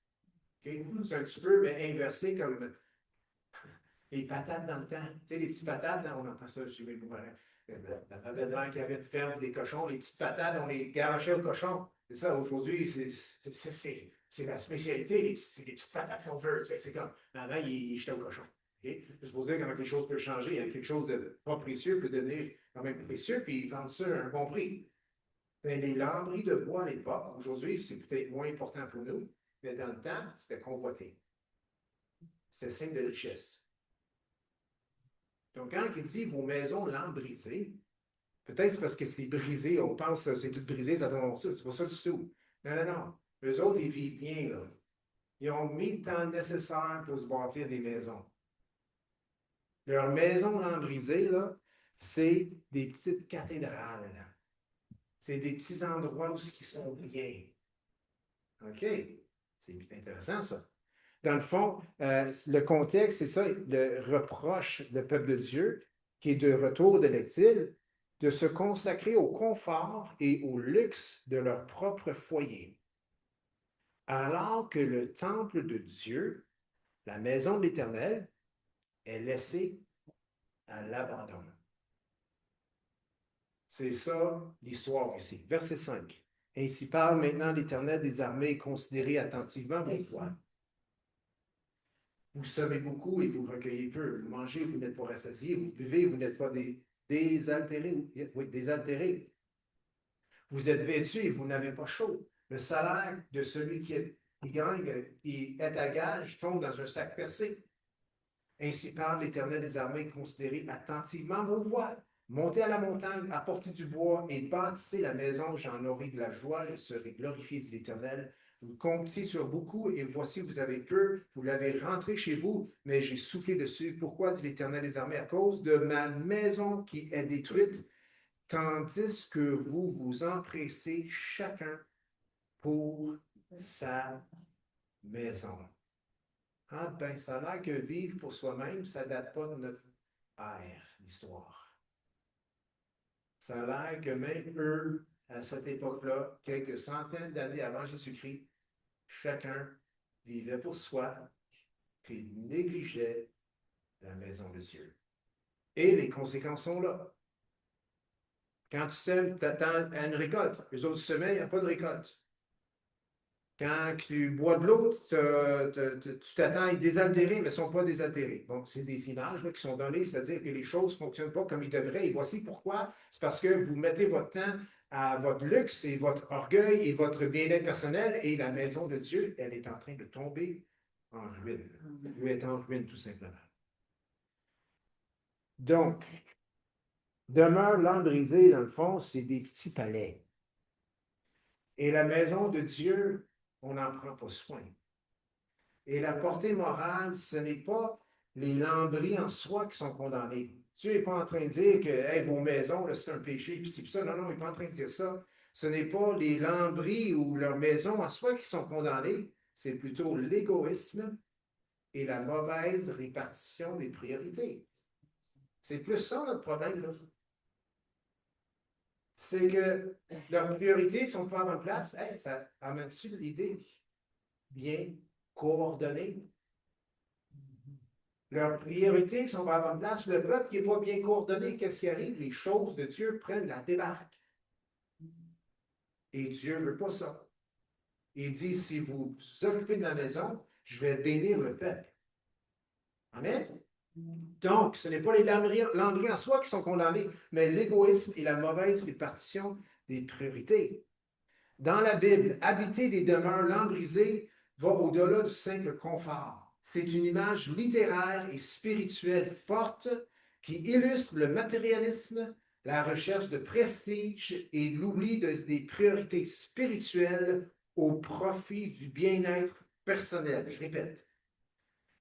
Okay? C'est un petit peu inversé comme les patates dans le temps. Tu sais, les petites patates, hein, on entend ça chez mes beaux-parents. La belle-mère qui avait une ferme des cochons, les petites patates, on les garochait aux cochons. C'est ça, aujourd'hui, c'est la spécialité, les petites patates qu'on veut. C'est comme, avant, ils jetaient aux cochons. Okay? Juste pour dire comment les choses peuvent changer. Hein. Quelque chose de pas précieux peut devenir quand même précieux, puis ils vendent ça à un bon prix. Ben, les lambris de bois à l'époque, aujourd'hui, c'est peut-être moins important pour nous, mais dans le temps, c'était convoité. C'est signe de richesse. Donc, quand il dit vos maisons lambrisées, peut-être c'est parce que c'est brisé, on pense que c'est tout brisé, ça tombe ça. C'est pas ça du tout. Non, non, non. Eux autres, ils vivent bien, là. Ils ont mis le temps nécessaire pour se bâtir des maisons. Leurs maisons lambrisées, là, c'est des petites cathédrales. Là. C'est des petits endroits où ils sont bien. OK? C'est intéressant, ça. Dans le fond, le contexte, c'est ça, le reproche le peuple de Dieu, qui est de retour de l'exil, de se consacrer au confort et au luxe de leur propre foyer. Alors que le temple de Dieu, la maison de l'Éternel, est laissé à l'abandon. C'est ça l'histoire ici. Verset 5. Ainsi parle maintenant l'Éternel des armées, considérez attentivement vos voix. Vous semez beaucoup et vous recueillez peu. Vous mangez, vous n'êtes pas rassasiés. Vous buvez, vous n'êtes pas désaltérés. Oui, désaltérés. Vous êtes vêtus et vous n'avez pas chaud. Le salaire de celui qui gagne, qui est à gage, tombe dans un sac percé. Ainsi parle l'Éternel des armées, considérez attentivement vos voiles. Montez à la montagne, apportez du bois et bâtissez la maison, j'en aurai de la joie, je serai glorifié, dit l'Éternel. Vous comptiez sur beaucoup et voici, vous avez peu, vous l'avez rentré chez vous, mais j'ai soufflé dessus. Pourquoi, dit l'Éternel des armées? À cause de ma maison qui est détruite, tandis que vous vous empressez chacun pour sa maison. Ah ben, ça a l'air que vivre pour soi-même, ça ne date pas de notre ère, l'histoire. Ça a l'air que même eux, à cette époque-là, quelques centaines d'années avant Jésus-Christ, chacun vivait pour soi, puis négligeait la maison de Dieu. Et les conséquences sont là. Quand tu sèmes, tu attends à une récolte. Les autres semaines, il n'y a pas de récolte. Quand tu bois de l'eau, tu t'attends à être désaltéré, mais ils ne sont pas désaltérés. Donc, c'est des images là, qui sont données, c'est-à-dire que les choses ne fonctionnent pas comme ils devraient. Et voici pourquoi. C'est parce que vous mettez votre temps à votre luxe et votre orgueil et votre bien-être personnel, et la maison de Dieu, elle est en train de tomber en ruine. Elle est en ruine, tout simplement. Donc, demeure lambrisée, dans le fond, c'est des petits palais. Et la maison de Dieu, on n'en prend pas soin. Et la portée morale, ce n'est pas les lambris en soi qui sont condamnés. Dieu n'est pas en train de dire que hey, vos maisons, c'est un péché, puis c'est ça. Non, non, il n'est pas en train de dire ça. Ce n'est pas les lambris ou leurs maisons en soi qui sont condamnés, c'est plutôt l'égoïsme et la mauvaise répartition des priorités. C'est plus ça notre problème, là. C'est que leurs priorités ne sont pas à bonne place. Hey, ça amène-tu l'idée bien coordonnée? Leurs priorités sont pas à la bonne place. Le peuple qui n'est pas bien coordonné, qu'est-ce qui arrive? Les choses de Dieu prennent la débarque. Et Dieu ne veut pas ça. Il dit, si vous vous occupez de ma maison, je vais bénir le peuple. Amen? Donc, ce n'est pas les lambris en soi qui sont condamnés, mais l'égoïsme et la mauvaise répartition des priorités. Dans la Bible, habiter des demeures lambrisées va au-delà du simple confort. C'est une image littéraire et spirituelle forte qui illustre le matérialisme, la recherche de prestige et l'oubli des priorités spirituelles au profit du bien-être personnel. Je répète.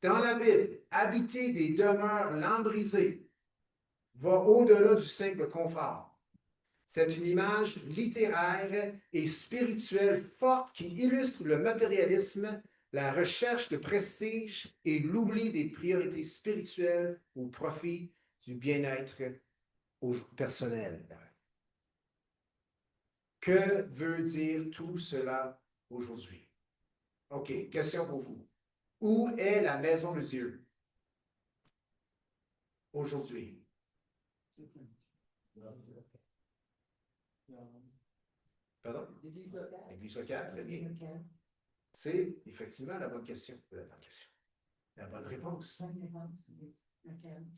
Dans la Bible, habiter des demeures lambrisées va au-delà du simple confort. C'est une image littéraire et spirituelle forte qui illustre le matérialisme, la recherche de prestige et l'oubli des priorités spirituelles au profit du bien-être personnel. Que veut dire tout cela aujourd'hui? OK, question pour vous. Où est la maison de Dieu aujourd'hui? Pardon? L'église locale, très bien. C'est effectivement la bonne question. La bonne réponse.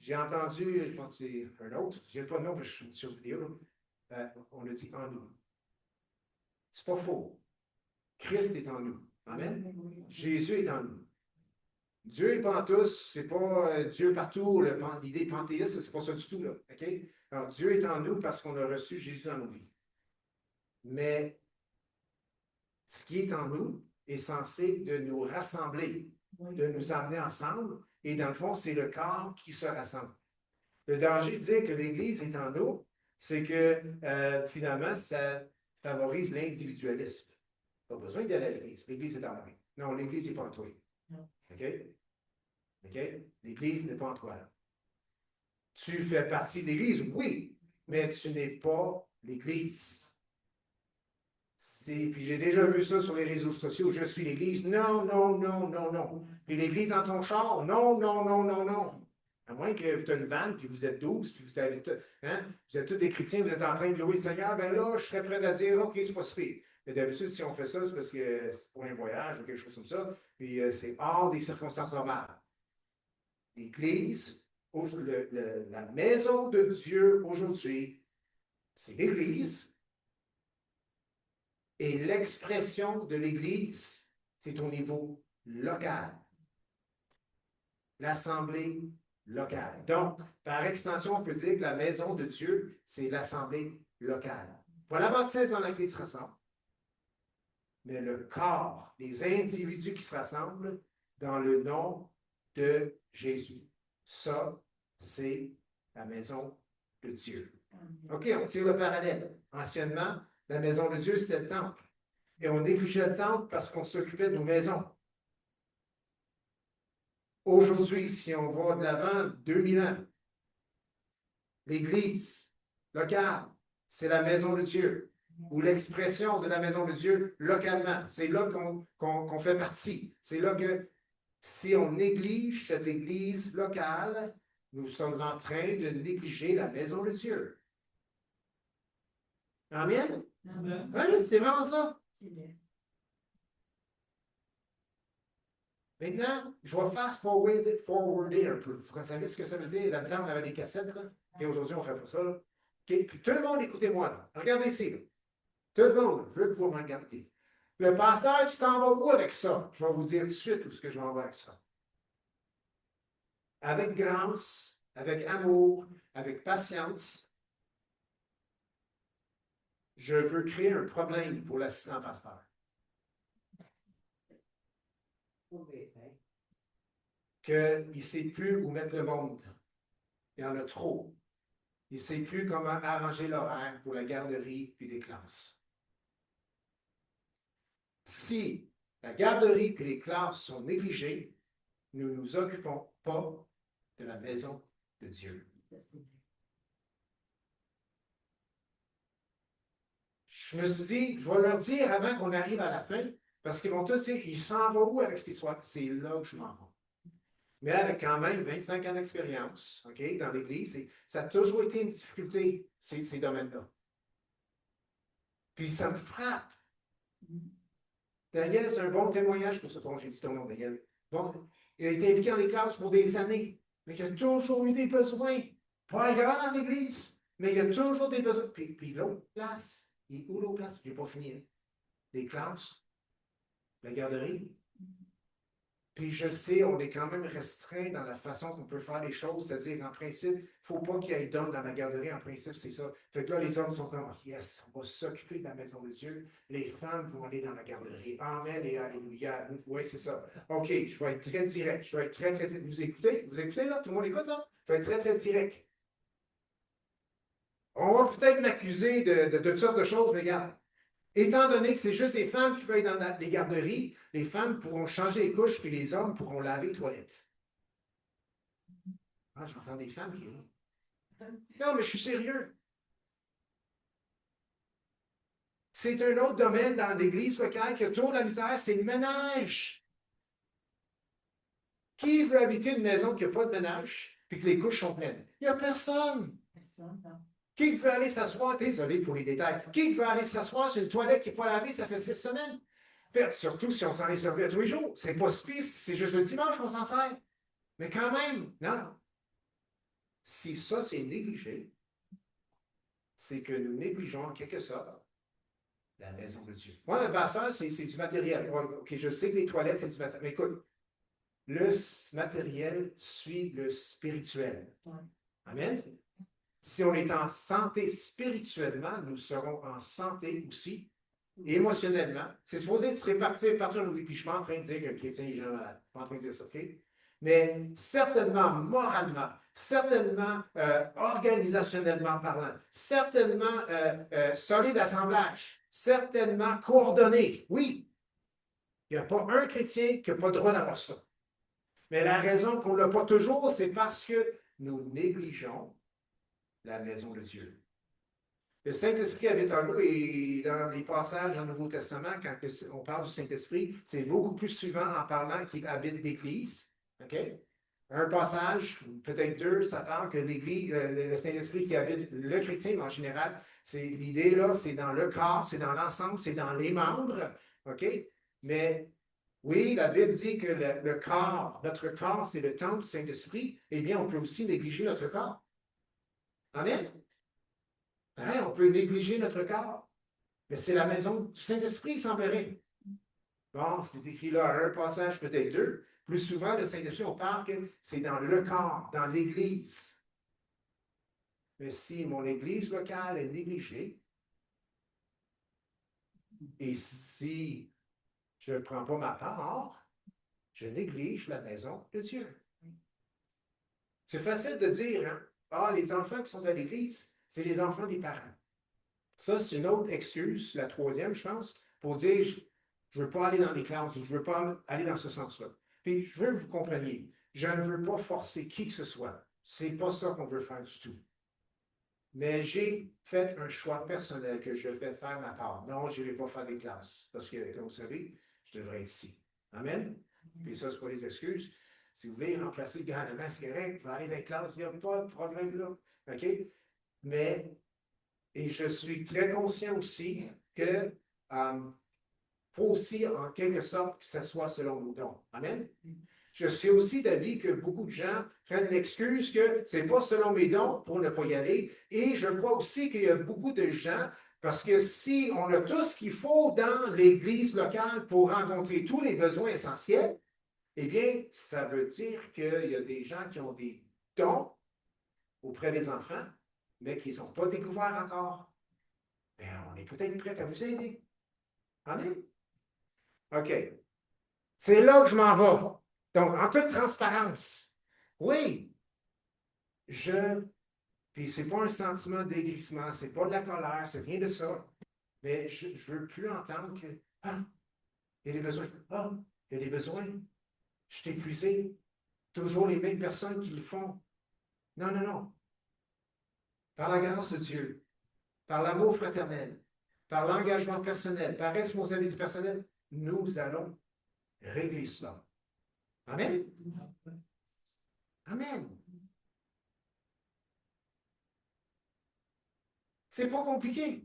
J'ai entendu, je pense que c'est un autre, je n'ai pas de nom, mais je suis sur vidéo, on le dit en nous. C'est pas faux. Christ est en nous. Amen. Jésus est en nous. Dieu n'est pas en tous, c'est pas Dieu partout, l'idée panthéiste, c'est pas ça du tout, là. OK? Alors, Dieu est en nous parce qu'on a reçu Jésus dans nos vies. Mais ce qui est en nous est censé de nous rassembler, de nous amener ensemble, et dans le fond, c'est le corps qui se rassemble. Le danger de dire que l'Église est en nous, c'est que finalement, ça favorise l'individualisme. Pas besoin d'aller à l'Église. L'Église est en moi. Non, l'Église n'est pas en toi. OK? OK? L'Église n'est pas en toi. Tu fais partie de l'Église, oui, mais tu n'es pas l'Église. Puis j'ai déjà vu ça sur les réseaux sociaux, je suis l'Église. Non, non, non, non, non. Puis l'Église dans ton char, non, non, non, non, non. À moins que vous êtes une vanne, puis vous êtes 12, puis vous êtes tous des chrétiens, vous êtes en train de louer le Seigneur, ben là, je serais prêt à dire, OK, c'est pas si. Mais d'habitude, si on fait ça, c'est parce que c'est pour un voyage ou quelque chose comme ça, puis c'est hors des circonstances normales. L'Église, la maison de Dieu aujourd'hui, c'est l'Église. Et l'expression de l'Église, c'est au niveau local. L'assemblée locale. Donc, par extension, on peut dire que la maison de Dieu, c'est l'assemblée locale. Pas la baptise dans laquelle ils se rassemblent, mais le corps, les individus qui se rassemblent dans le nom de Jésus. Ça, c'est la maison de Dieu. OK, on tire le parallèle. Anciennement, la maison de Dieu, c'était le temple. Et on négligeait le temple parce qu'on s'occupait de nos maisons. Aujourd'hui, si on va de l'avant 2000 ans, l'Église locale, c'est la maison de Dieu, ou l'expression de la maison de Dieu localement. C'est là qu'on fait partie. C'est là que si on néglige cette Église locale, nous sommes en train de négliger la maison de Dieu. Amen? Amen. Oui, c'est vraiment ça. Maintenant, je vais fast-forwarder un peu. Vous savez ce que ça veut dire? Là-dedans, on avait des cassettes, là. Et aujourd'hui, on fait pas ça. Là. Okay? Puis tout le monde, écoutez-moi. Là. Regardez ici. Là. Tout le monde, je veux que vous me regardiez. Le pasteur, tu t'en vas où avec ça? Je vais vous dire tout de suite où ce que je m'en vais avec ça. Avec grâce, avec amour, avec patience, je veux créer un problème pour l'assistant pasteur. Qu'il ne sait plus où mettre le monde. Il y en a trop. Il ne sait plus comment arranger l'horaire pour la garderie puis les classes. Si la garderie puis les classes sont négligées, nous ne nous occupons pas de la maison de Dieu. Je me suis dit, je vais leur dire avant qu'on arrive à la fin, parce qu'ils vont tous dire, il s'en va où avec cette histoire? C'est là que je m'en vais. Mais avec quand même 25 ans d'expérience, OK, dans l'Église, ça a toujours été une difficulté, ces domaines-là. Puis ça me frappe. Daniel, c'est un bon témoignage pour ce dont j'ai dit ton nom, Daniel. Bon, il a été impliqué dans les classes pour des années, mais il a toujours eu des besoins. Pas ailleurs dans l'Église, mais il y a toujours des besoins. Puis l'autre place, il est où l'autre place? Je n'ai pas fini. Les classes, la garderie. Puis je sais, on est quand même restreint dans la façon qu'on peut faire les choses, c'est-à-dire, en principe, il ne faut pas qu'il y ait d'hommes dans la garderie, en principe, c'est ça. Fait que là, les hommes sont comme, yes, on va s'occuper de la maison de Dieu, les femmes vont aller dans la garderie. Amen et alléluia. Oui, c'est ça. OK, je vais être très direct, je vais être très, très, vous écoutez? Vous écoutez, là? Tout le monde écoute, là? Je vais être très, très direct. On va peut-être m'accuser de toutes sortes de choses, mais regarde. Étant donné que c'est juste les femmes qui veulent dans les garderies, les femmes pourront changer les couches, puis les hommes pourront laver les toilettes. Ah, j'entends des femmes qui rient. Non, mais je suis sérieux. C'est un autre domaine dans l'Église locale qui a toujours la misère, c'est le ménage. Qui veut habiter une maison qui n'a pas de ménage, puis que les couches sont pleines? Il n'y a personne. Qui veut aller s'asseoir? Désolé pour les détails. Qui veut aller s'asseoir sur une toilette qui n'est pas lavée, ça fait 6 semaines? Surtout si on s'en est servi à tous les jours. C'est pas si c'est juste le dimanche qu'on s'en sert. Mais quand même, non. Si ça, c'est négligé, c'est que nous négligeons en quelque sorte la maison de Dieu. Moi, un passage, c'est du matériel. OK, je sais que les toilettes, c'est du matériel. Mais écoute, le matériel suit le spirituel. Amen. Si on est en santé spirituellement, nous serons en santé aussi émotionnellement. C'est supposé se répartir partout dans nos vies. Puis je ne suis pas en train de dire que le chrétien est jamais malade. Je ne suis pas en train de dire ça, OK? Mais certainement moralement, certainement organisationnellement parlant, certainement solide assemblage, certainement coordonné. Oui, il n'y a pas un chrétien qui n'a pas le droit d'avoir ça. Mais la raison qu'on ne l'a pas toujours, c'est parce que nous négligeons la maison de Dieu. Le Saint-Esprit habite en nous et dans les passages dans le Nouveau Testament, quand on parle du Saint-Esprit, c'est beaucoup plus souvent en parlant qu'il habite l'Église. OK? Un passage, peut-être deux, ça parle que l'Église, le Saint-Esprit qui habite le chrétien en général, c'est l'idée là, c'est dans le corps, c'est dans l'ensemble, c'est dans les membres. OK? Mais oui, la Bible dit que le corps, notre corps, c'est le temple du Saint-Esprit. Eh bien, on peut aussi négliger notre corps. Amen? Hein, on peut négliger notre corps. Mais c'est la maison du Saint-Esprit, il semblerait. Bon, c'est écrit là un passage, peut-être deux. Plus souvent, le Saint-Esprit, on parle que c'est dans le corps, dans l'Église. Mais si mon Église locale est négligée, et si je ne prends pas ma part, je néglige la maison de Dieu. C'est facile de dire, hein? Ah, les enfants qui sont à l'Église, c'est les enfants des parents. Ça, c'est une autre excuse, la troisième, je pense, pour dire je ne veux pas aller dans les classes ou je ne veux pas aller dans ce sens-là. Puis, je veux que vous compreniez, je ne veux pas forcer qui que ce soit. Ce n'est pas ça qu'on veut faire du tout. Mais j'ai fait un choix personnel que je vais faire ma part. Non, je n'irai pas faire des classes parce que, comme vous savez, je devrais être ici. Amen? Puis ça, ce n'est pas des excuses. Si vous voulez remplacer le gouvernement, c'est correct, vous allez dans les classes, il n'y a pas de problème là. OK? Mais et je suis très conscient aussi que faut aussi, en quelque sorte, que ce soit selon nos dons. Amen? Je suis aussi d'avis que beaucoup de gens prennent l'excuse que ce n'est pas selon mes dons pour ne pas y aller. Et je crois aussi qu'il y a beaucoup de gens, parce que si on a tout ce qu'il faut dans l'Église locale pour rencontrer tous les besoins essentiels, eh bien, ça veut dire qu'il y a des gens qui ont des dons auprès des enfants, mais qui ne sont pas découverts encore. Bien, on est peut-être prêt à vous aider. Amen? OK. C'est là que je m'en vais. Donc, en toute transparence, oui, puis c'est pas un sentiment d'aigrissement, c'est pas de la colère, c'est rien de ça. Mais je ne veux plus entendre que, ah, il y a des besoins. Ah, il y a des besoins. Je suis épuisé. Toujours les mêmes personnes qui le font. Non, non, non. Par la grâce de Dieu, par l'amour fraternel, par l'engagement personnel, par responsabilité personnelle, nous allons régler cela. Amen? Amen. C'est pas compliqué.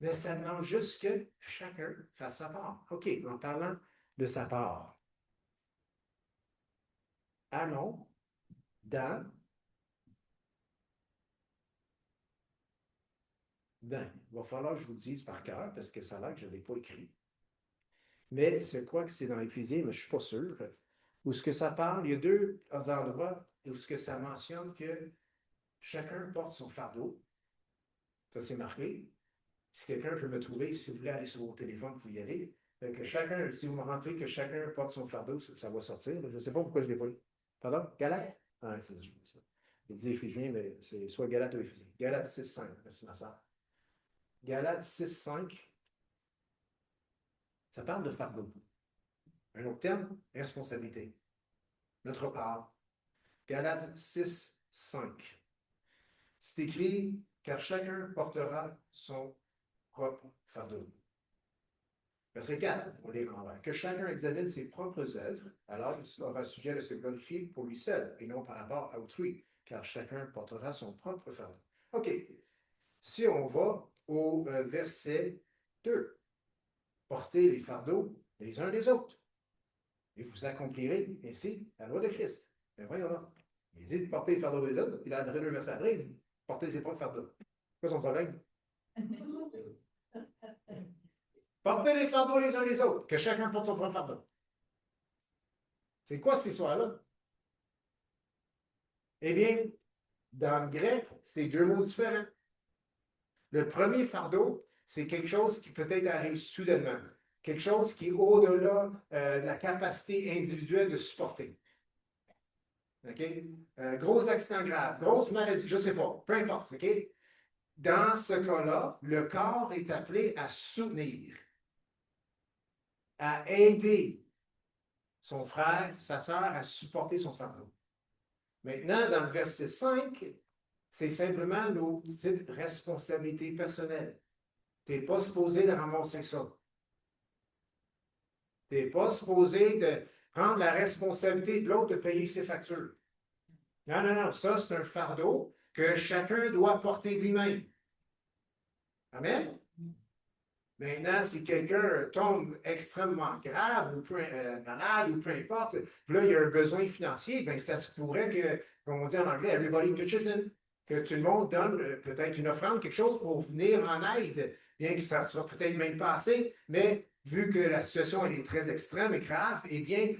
Mais ça demande juste que chacun fasse sa part. OK, en parlant de sa part, allons dans, il va falloir que je vous dise par cœur, parce que ça a l'air que je ne l'ai pas écrit. Mais c'est quoi que c'est dans Éphésiens, mais je ne suis pas sûr. Où ce que ça parle, il y a deux endroits où ce que ça mentionne que chacun porte son fardeau. Ça, c'est marqué. Si quelqu'un peut me trouver, si vous voulez aller sur vos téléphones, vous pouvez y aller. Que chacun, si vous me rentrez que chacun porte son fardeau, ça va sortir. Je ne sais pas pourquoi je ne l'ai pas lu. Pardon? Galate? Ah, c'est ça. Il dit Éphésiens, mais c'est soit Galate ou Éphésiens. Galate 6.5, merci ma soeur. Galate 6.5, ça parle de fardeau. Un autre terme, responsabilité. Notre part. Galate 6.5. C'est écrit, car chacun portera son propre fardeau. Verset 4, on lit en envers. Que chacun examine ses propres œuvres, alors il sera sujet de se glorifier pour lui seul, et non par rapport à autrui, car chacun portera son propre fardeau. OK. Si on va au verset 2, portez les fardeaux les uns des autres, et vous accomplirez ainsi la loi de Christ. Mais voyons là. Il dit de porter les fardeaux des autres, puis là, après 2 versets après, il dit portez ses propres fardeaux. C'est quoi son problème? Portez les fardeaux les uns les autres, que chacun porte son propre fardeau. C'est quoi cette histoire-là? Eh bien, dans le grec, c'est deux mots différents. Le premier fardeau, c'est quelque chose qui peut-être arrive soudainement, quelque chose qui est au-delà de la capacité individuelle de supporter. OK? Gros accident grave, grosse maladie, je ne sais pas, peu importe. OK? Dans ce cas-là, le corps est appelé à soutenir, à aider son frère, sa sœur à supporter son fardeau. Maintenant, dans le verset 5, c'est simplement nos petites responsabilités personnelles. Tu n'es pas supposé de ramasser ça. Tu n'es pas supposé de prendre la responsabilité de l'autre de payer ses factures. Non, non, non, ça, c'est un fardeau que chacun doit porter lui-même. Amen? Maintenant, si quelqu'un tombe extrêmement grave ou malade ou peu importe, puis là, il y a un besoin financier, bien, ça se pourrait que, comme on dit en anglais, everybody pitches in, que tout le monde donne peut-être une offrande, quelque chose pour venir en aide, bien que ça ne sera peut-être même pas assez, mais vu que la situation elle est très extrême et grave, eh bien,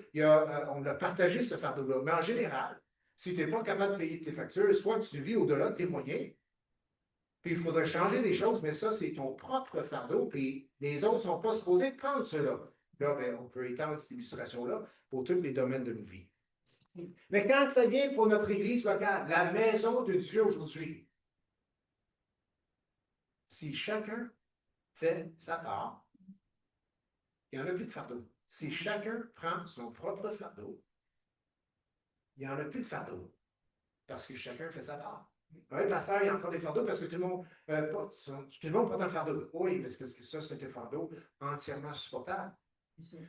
on a partagé ce fardeau-là. Mais en général, si tu n'es pas capable de payer tes factures, soit tu vis au-delà de tes moyens, puis il faudrait changer des choses, mais ça, c'est ton propre fardeau, puis les autres ne sont pas supposés prendre cela. Là, ben, on peut étendre cette illustration-là pour tous les domaines de nos vies. Mais quand ça vient pour notre Église locale, la maison de Dieu aujourd'hui, si chacun fait sa part, il n'y en a plus de fardeau. Si chacun prend son propre fardeau, il n'y en a plus de fardeau, parce que chacun fait sa part. Oui, pasteur, il y a encore des fardeaux parce que tout le monde porte un fardeau. Oui, parce que ça, c'est un fardeau entièrement supportable.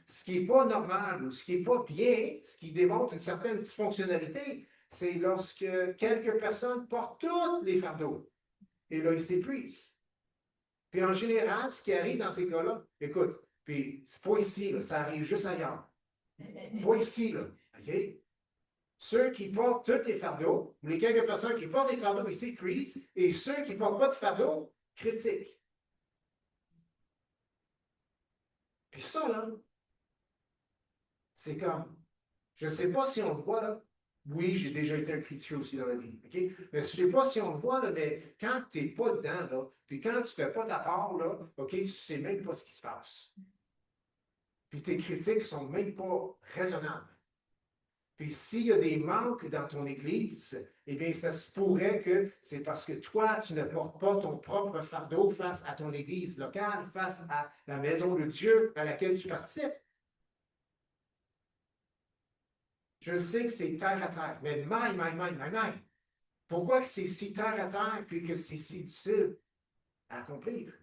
Ce qui n'est pas normal ou ce qui n'est pas bien, ce qui démontre une certaine dysfonctionnalité, c'est lorsque quelques personnes portent tous les fardeaux. Et là, ils s'épuisent. Puis en général, ce qui arrive dans ces cas-là, écoute, puis c'est pas ici, là, ça arrive juste ailleurs. Pas ici, là. OK? Ceux qui portent tous les fardeaux, ou les quelques personnes qui portent les fardeaux ici s'épuisent, et ceux qui ne portent pas de fardeau critiquent. Puis ça, là, c'est comme, je ne sais pas si on le voit, là. Oui, j'ai déjà été un critique aussi dans la vie, OK? Mais je ne sais pas si on le voit, là, mais quand tu n'es pas dedans, là, puis quand tu ne fais pas ta part, là, OK, tu ne sais même pas ce qui se passe. Puis tes critiques ne sont même pas raisonnables. Puis s'il y a des manques dans ton Église, eh bien, ça se pourrait que c'est parce que toi, tu ne portes pas ton propre fardeau face à ton Église locale, face à la maison de Dieu à laquelle tu participes. Je sais que c'est terre à terre, mais my. Pourquoi que c'est si terre à terre puis que c'est si difficile à accomplir?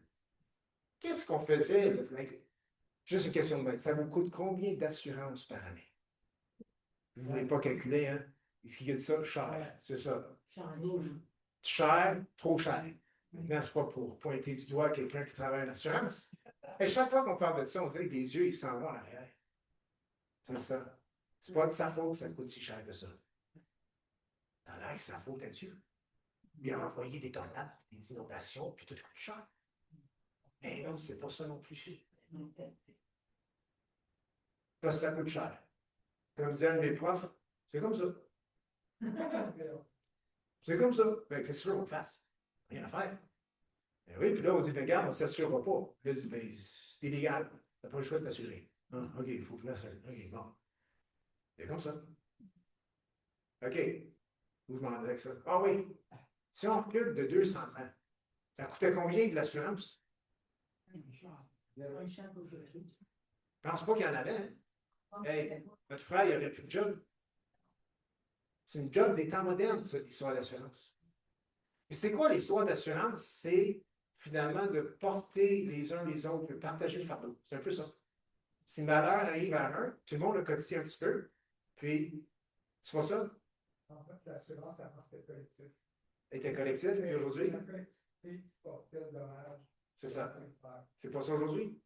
Qu'est-ce qu'on faisait? Juste une question de ça vous coûte combien d'assurance par année? Vous ne voulez pas calculer, hein? Il y a de ça, cher, c'est ça. Cher, trop cher. Maintenant, ce n'est pas pour pointer du doigt quelqu'un qui travaille en assurance. Et chaque fois qu'on parle de ça, on dirait que les yeux, ils s'en vont en arrière. C'est ça. C'est pas de sa faute que ça coûte si cher que ça. Ça a l'air que c'est sa faute à Dieu. Il a envoyé des tornades, des inondations, puis tout coûte cher. Mais non, c'est pas ça non plus. parce que ça coûte cher. Comme disait un de mes profs, c'est comme ça. C'est comme ça. Ben, qu'est-ce que tu veux qu'on fasse? Rien à faire. Ben oui, puis là, on dit, ben, regarde, on ne s'assurera pas. Là, on dit, ben, c'est illégal. Tu n'as pas le choix de t'assurer. Ah, OK, il faut que je m'assure. OK, bon. C'est comme ça. OK. Où je m'en vais avec ça? Ah oui. Si on recule de 200 ans, ça coûtait combien de l'assurance? Je pense pas qu'il y en avait. Hein? Hey, notre frère, il aurait plus de job. C'est une job des temps modernes, ça, l'histoire d'assurance. Et c'est quoi l'histoire d'assurance? C'est finalement de porter les uns les autres, de partager le fardeau. C'est un peu ça. Si malheur arrive à un, tout le monde a cotisé un petit peu, puis c'est pas ça? En fait, l'assurance avant, c'était collectif. Était collectif, puis aujourd'hui? La collectivité portait le dommage. C'est ça. C'est pas ça aujourd'hui?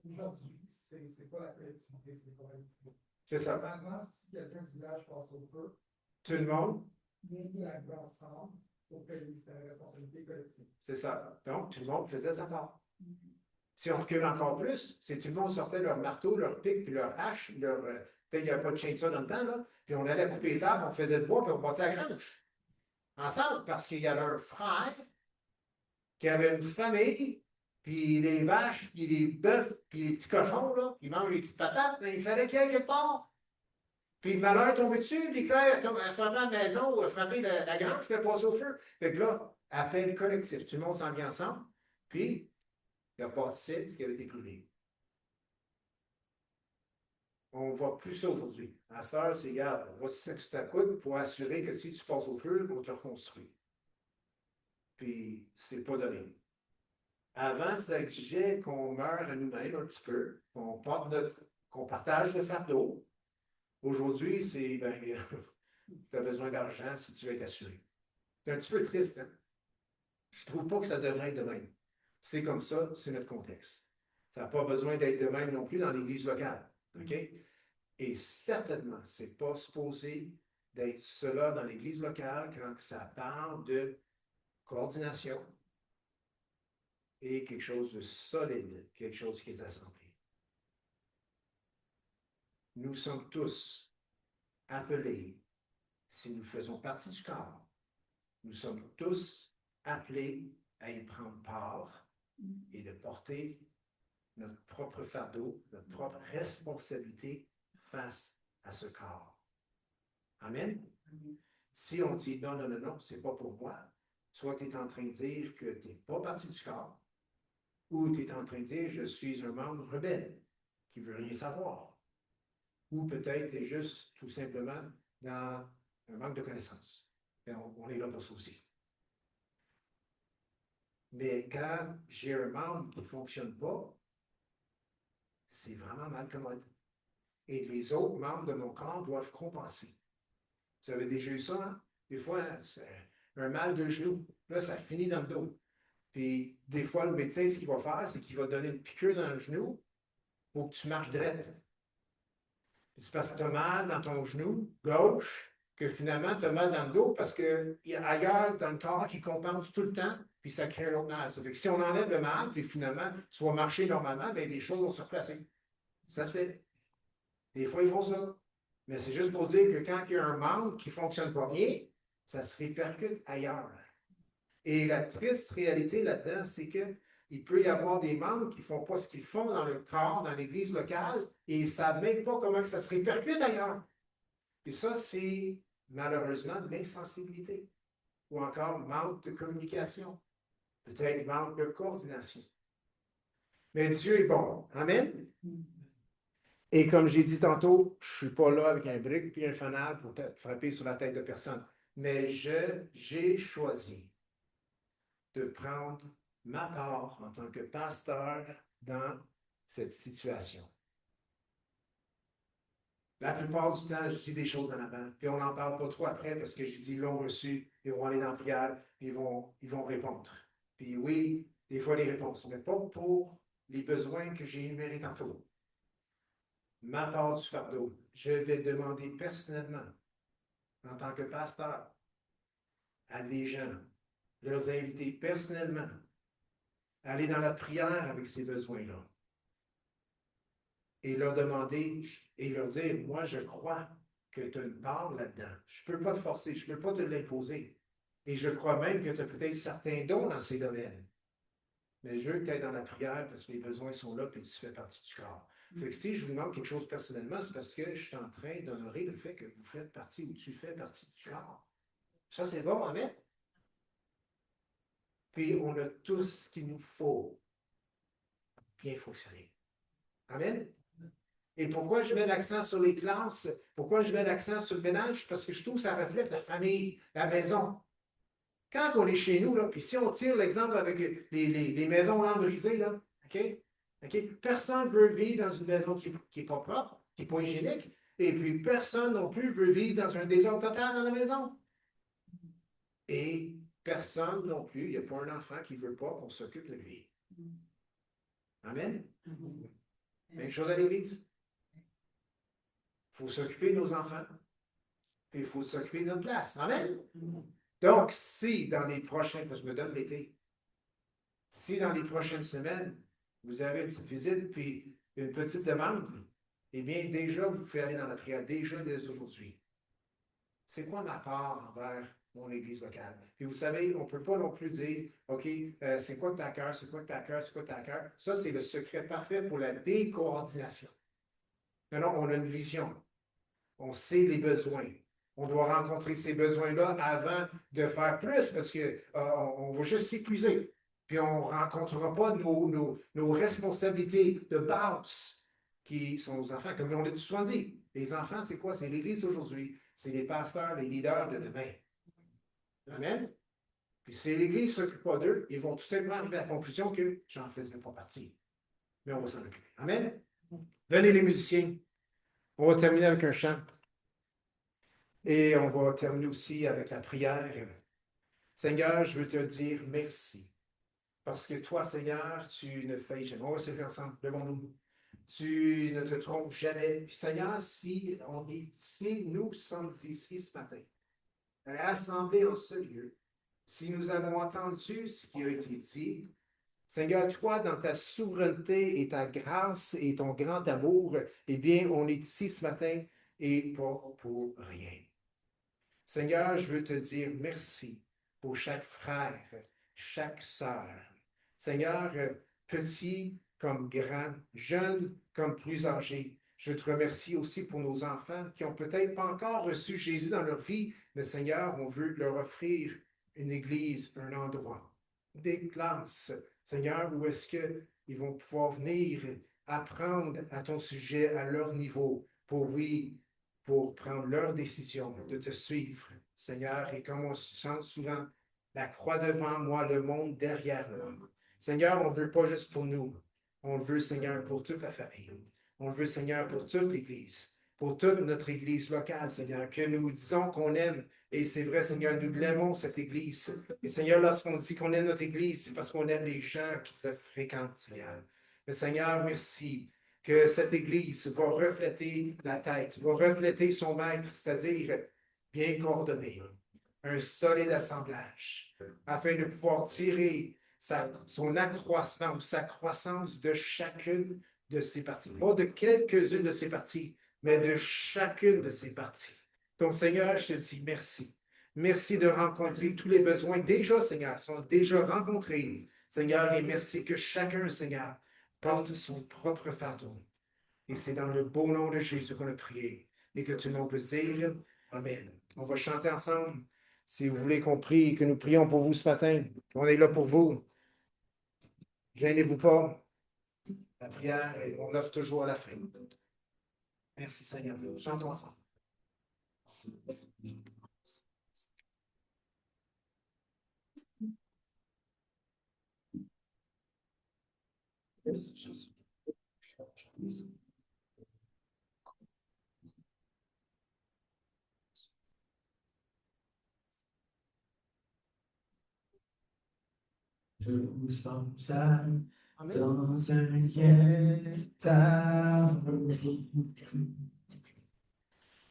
Aujourd'hui, c'est pas la collectivité, c'est pas la. C'est ça. Maintenant, si quelqu'un du village passe au feu, tout le monde, nous arrivons ensemble pour payer, c'est une responsabilité collective. C'est ça. Donc, tout le monde faisait sa part. Si on recule encore plus, c'est tout le monde sortait leur marteau, leur pic, puis leur hache, leur. Peut-être qu'il n'y avait pas de chainsaw dans le temps, là. Puis on allait couper les arbres, on faisait le bois, puis on bâtissait la grange. Ensemble, parce qu'il y avait un frère qui avait une famille, puis les vaches, puis les bœufs, puis les petits cochons, là, ils mangent les petites patates, mais il fallait qu'il y ait quelque part. Puis le malheur est tombé dessus, l'éclair a frappé la maison, a frappé la grange, puis a passé au feu. Fait que là, appel collectif, tout le monde s'en vient ensemble, puis il a participé ce qui avait été brûlé. On ne voit plus ça aujourd'hui. Ma soeur, c'est, regarde, voici ce que ça coûte pour assurer que si tu passes au feu, on te reconstruit. Puis, c'est pas donné. Avant, ça exigeait qu'on meure à nous-mêmes un petit peu, qu'on partage le fardeau. Aujourd'hui, c'est, ben, tu as besoin d'argent si tu veux être assuré. C'est un petit peu triste, hein? Je ne trouve pas que ça devrait être de même. C'est comme ça, c'est notre contexte. Ça n'a pas besoin d'être de même non plus dans l'Église locale. OK? Et certainement, ce n'est pas supposé d'être cela dans l'Église locale quand ça parle de coordination et quelque chose de solide, quelque chose qui est assemblé. Nous sommes tous appelés, si nous faisons partie du corps, nous sommes tous appelés à y prendre part et de porter notre propre fardeau, notre propre responsabilité face à ce corps. Amen? Si on dit non, non, non, non, c'est pas pour moi, soit tu es en train de dire que tu n'es pas partie du corps, ou tu es en train de dire je suis un membre rebelle qui ne veut rien savoir, ou peut-être tu es juste tout simplement dans un manque de connaissances. On est là pour ça aussi. Mais quand j'ai un membre qui ne fonctionne pas, c'est vraiment mal commode. Et les autres membres de mon corps doivent compenser. Vous avez déjà eu ça, hein? Des fois, c'est un mal de genou. Là, ça finit dans le dos. Puis, des fois, le médecin, ce qu'il va faire, c'est qu'il va donner une piqûre dans le genou pour que tu marches droite. C'est parce que tu as mal dans ton genou gauche que finalement, tu as mal dans le dos parce qu'il y a ailleurs dans le corps qui compense tout le temps, puis ça crée un autre mal. Ça fait que si on enlève le mal, puis finalement, tu vas marcher normalement, bien, les choses vont se replacer. Ça se fait. Des fois, ils font ça. Mais c'est juste pour dire que quand il y a un membre qui ne fonctionne pas bien, ça se répercute ailleurs. Et la triste réalité là-dedans, c'est qu'il peut y avoir des membres qui ne font pas ce qu'ils font dans le corps, dans l'église locale, et ils ne savent même pas comment ça se répercute ailleurs. Et ça, c'est malheureusement de l'insensibilité, ou encore manque de communication, peut-être manque de coordination. Mais Dieu est bon. Amen. Et comme j'ai dit tantôt, je ne suis pas là avec un brick et un fanal pour frapper sur la tête de personne. Mais j'ai choisi de prendre ma part en tant que pasteur dans cette situation. La plupart du temps, je dis des choses en avant, puis on n'en parle pas trop après parce que j'ai dit, ils l'ont reçu, ils vont aller dans la prière, puis ils vont répondre. Puis oui, des fois les réponses, mais pas pour les besoins que j'ai énumérés tantôt. Ma part du fardeau, je vais demander personnellement, en tant que pasteur, à des gens, leur inviter personnellement à aller dans la prière avec ces besoins-là. et leur demander et leur dire, moi, je crois que tu as une part là-dedans. Je ne peux pas te forcer, je ne peux pas te l'imposer. Et je crois même que tu as peut-être certains dons dans ces domaines. Mais je veux que tu ailles dans la prière parce que les besoins sont là et tu fais partie du corps. Fait que si je vous demande quelque chose personnellement, c'est parce que je suis en train d'honorer le fait que vous faites partie ou tu fais partie du corps. Ça, c'est bon, amen? Puis on a tout ce qu'il nous faut bien fonctionner. Amen? Et pourquoi je mets l'accent sur les classes? Pourquoi je mets l'accent sur le ménage? Parce que je trouve que ça reflète la famille, la maison. Quand on est chez nous, là, puis si on tire l'exemple avec les maisons brisées, là, OK? Personne ne veut vivre dans une maison qui n'est pas propre, qui n'est pas hygiénique, et puis personne non plus veut vivre dans un désordre total dans la maison. Et personne non plus, il n'y a pas un enfant qui ne veut pas qu'on s'occupe de lui. Amen? Même chose à l'Église. Il faut s'occuper de nos enfants. Et il faut s'occuper de notre place. Amen? Donc, si dans les prochains, parce que je me donne l'été, si dans les prochaines semaines, vous avez une petite visite puis une petite demande, eh bien, déjà, vous pouvez aller dans la prière, déjà dès aujourd'hui. C'est quoi ma part envers mon Église locale? Puis vous savez, on ne peut pas non plus dire, OK, c'est quoi que tu as à cœur, c'est quoi que tu as à cœur, c'est quoi que tu as à cœur. Ça, c'est le secret parfait pour la décoordination. Maintenant, on a une vision. On sait les besoins. On doit rencontrer ces besoins-là avant de faire plus parce qu'on va juste s'épuiser. Puis on ne rencontrera pas nos responsabilités de base qui sont nos enfants. Comme on l'a souvent dit, les enfants, c'est quoi? C'est l'Église d'aujourd'hui. C'est les pasteurs, les leaders de demain. Amen? Puis si l'Église ne s'occupe pas d'eux, ils vont tout simplement arriver à la conclusion que j'en faisais pas partie. Mais on va s'en occuper. Amen? Venez les musiciens. On va terminer avec un chant. Et on va terminer aussi avec la prière. Seigneur, je veux te dire merci. Parce que toi, Seigneur, tu ne fais jamais. On va se faire ensemble, devant-nous. Tu ne te trompes jamais. Puis Seigneur, si nous sommes ici ce matin, rassemblés en ce lieu, si nous avons entendu ce qui a été dit, Seigneur, toi, dans ta souveraineté et ta grâce et ton grand amour, eh bien, on est ici ce matin et pas pour rien. Seigneur, je veux te dire merci pour chaque frère, chaque sœur. Seigneur, petit comme grand, jeune comme plus âgé. Je te remercie aussi pour nos enfants qui n'ont peut-être pas encore reçu Jésus dans leur vie, mais Seigneur, on veut leur offrir une église, un endroit, des classes, Seigneur, où est-ce qu'ils vont pouvoir venir apprendre à ton sujet à leur niveau pour, oui, pour prendre leur décision de te suivre, Seigneur. Et comme on se chante souvent, la croix devant moi, le monde derrière moi. Seigneur, on ne veut pas juste pour nous. On le veut, Seigneur, pour toute la famille. On le veut, Seigneur, pour toute l'Église, pour toute notre Église locale, Seigneur, que nous disons qu'on aime. Et c'est vrai, Seigneur, nous l'aimons, cette Église. Et Seigneur, lorsqu'on dit qu'on aime notre Église, c'est parce qu'on aime les gens qui le fréquentent, Seigneur. Mais Seigneur, merci que cette Église va refléter la tête, va refléter son maître, c'est-à-dire bien coordonné, un solide assemblage, afin de pouvoir tirer son accroissement ou sa croissance de chacune de ses parties. Pas de quelques-unes de ses parties, mais de chacune de ses parties. Donc, Seigneur, je te dis merci. Merci de rencontrer tous les besoins déjà, Seigneur, sont déjà rencontrés. Seigneur, et merci que chacun, Seigneur, porte son propre fardeau. Et c'est dans le beau nom de Jésus qu'on a prié et que tu nous peux dire Amen. On va chanter ensemble. Si vous voulez qu'on prie, que nous prions pour vous ce matin, on est là pour vous. Gênez-vous pas. La prière, on l'offre toujours à la fin. Merci Seigneur. Chantons ensemble. Yes, Jésus. Nous sommes dans un lieu d'amour.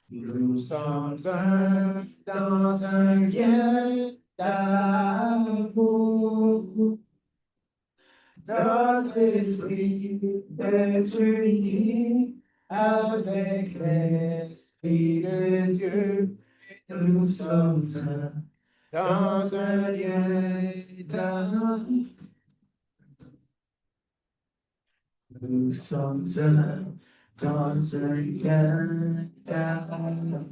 Nous sommes dans un lieu d'amour. notre esprit est uni avec l'Esprit de Dieu. Nous sommes un dans un lien d'amour. Nous sommes un dans un lien d'amour.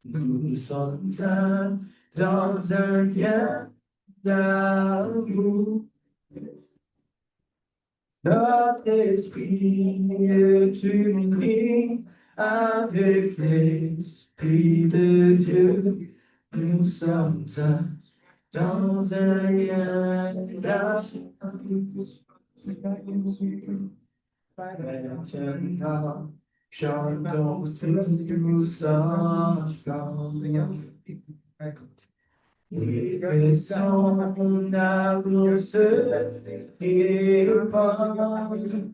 Nous sommes un dans un lien d'amour. Notre esprit est uni avec l'Esprit de Dieu. Nous sommes un dans un lien d'amour. Maintenant, chantons tous ensemble. Et que son amour se répande.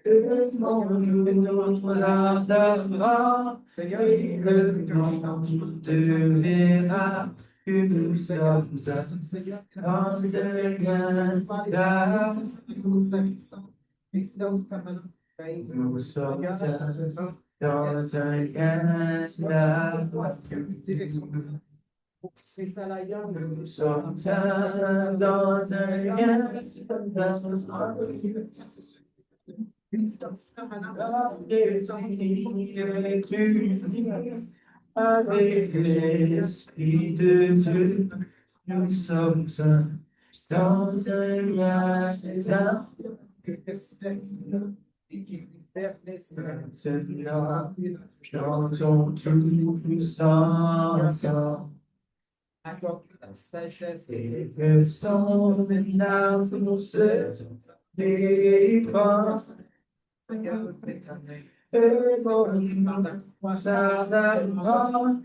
Le monde nous attendra, et le monde verra que nous sommes un dans un lien d'amour. Nous sommes dans un lien d'amour. Nous sommes dans un lien avec l'Esprit de Dieu. Nous sommes dans un lien d'amour. Maintenant, chantons tous ensemble. Et que son amour se répand. Et mon s'attendra,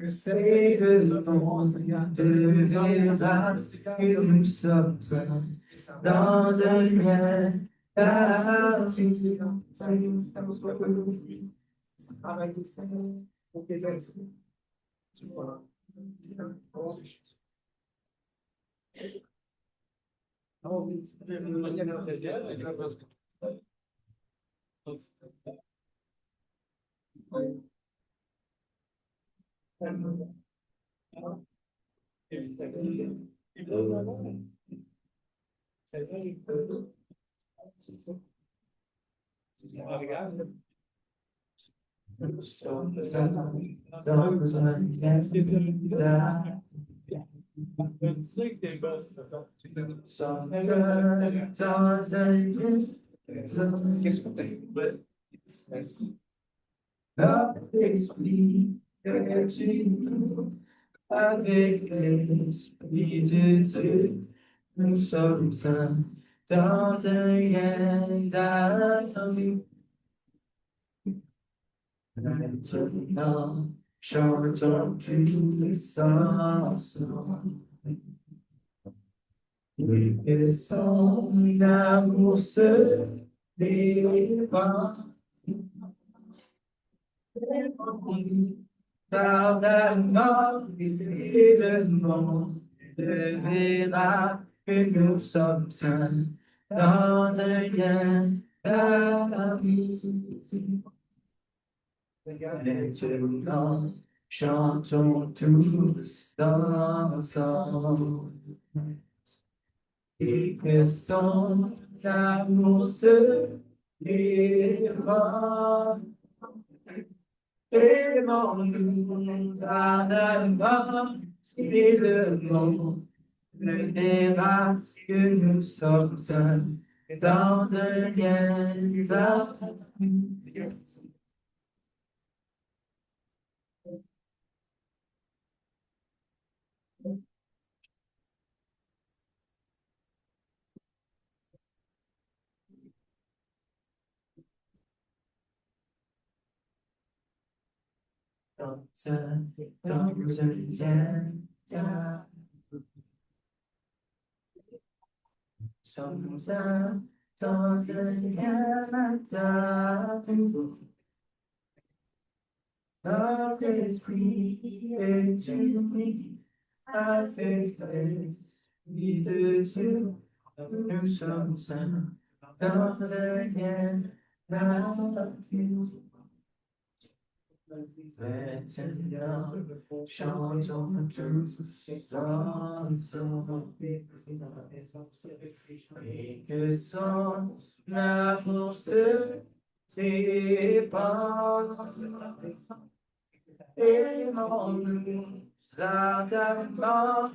et le monde verra que nous sommes dans un lien d'amour. Nous sommes dans un lien d'amour. Notre esprit est uni avec l'Esprit de Dieu. Nous sommes un dans un lien d'amour. Maintenant, chantons tous ensemble. Et que son amour se répand. Par la mort et le monde verra que nous sommes saints dans un lien d'amour. Maintenant, chantons tous ensemble. Et que son amour se répand. Et le monde nous attendra, et le monde verra que nous sommes saints dans un lien d'amour. Dans un lien d'amour. Sommes dans un lien d'amour. Notre esprit est uni avec l'Esprit Esprit de Dieu, nous sommes un dans un lien d'amour. Maintenant, chantons tous ensemble. Et que son amour se répande. Aimons-nous ardemment,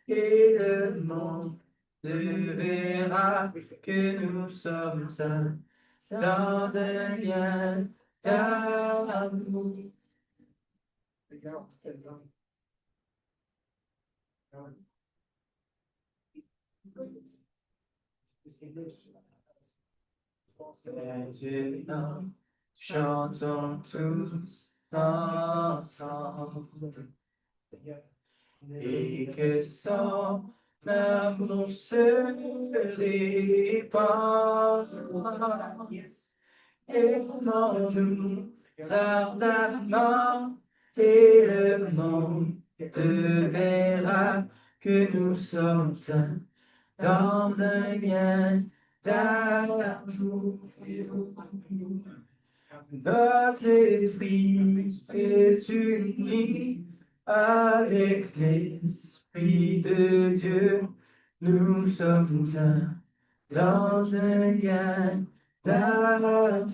et le monde verra que nous sommes un dans un lien d'amour. Maintenant, chantons tous ensemble. Et que son amour se répande. Aimons-nous ardemment, et le monde verra que nous sommes un dans un lien d'amour. Notre esprit est uni avec l'Esprit de Dieu. Nous sommes un dans un lien d'amour.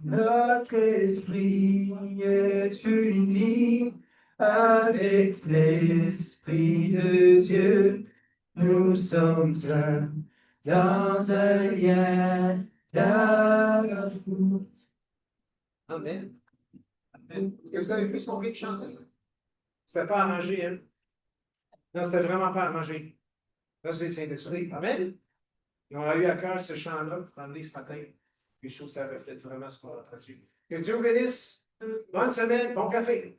Notre esprit est uni avec l'Esprit de Dieu. Nous sommes un dans un lien d'amour. Amen. Amen. Est-ce que vous avez vu ce qu'on vient de chanter? C'était pas arrangé, hein? Non, c'était vraiment pas arrangé. Là, c'est le Saint-Esprit. Amen. Ils ont eu à cœur ce chant-là pour emmener ce matin. Puis je trouve que ça reflète vraiment ce qu'on a entendu. Que Dieu vous bénisse. Bonne semaine, bon café.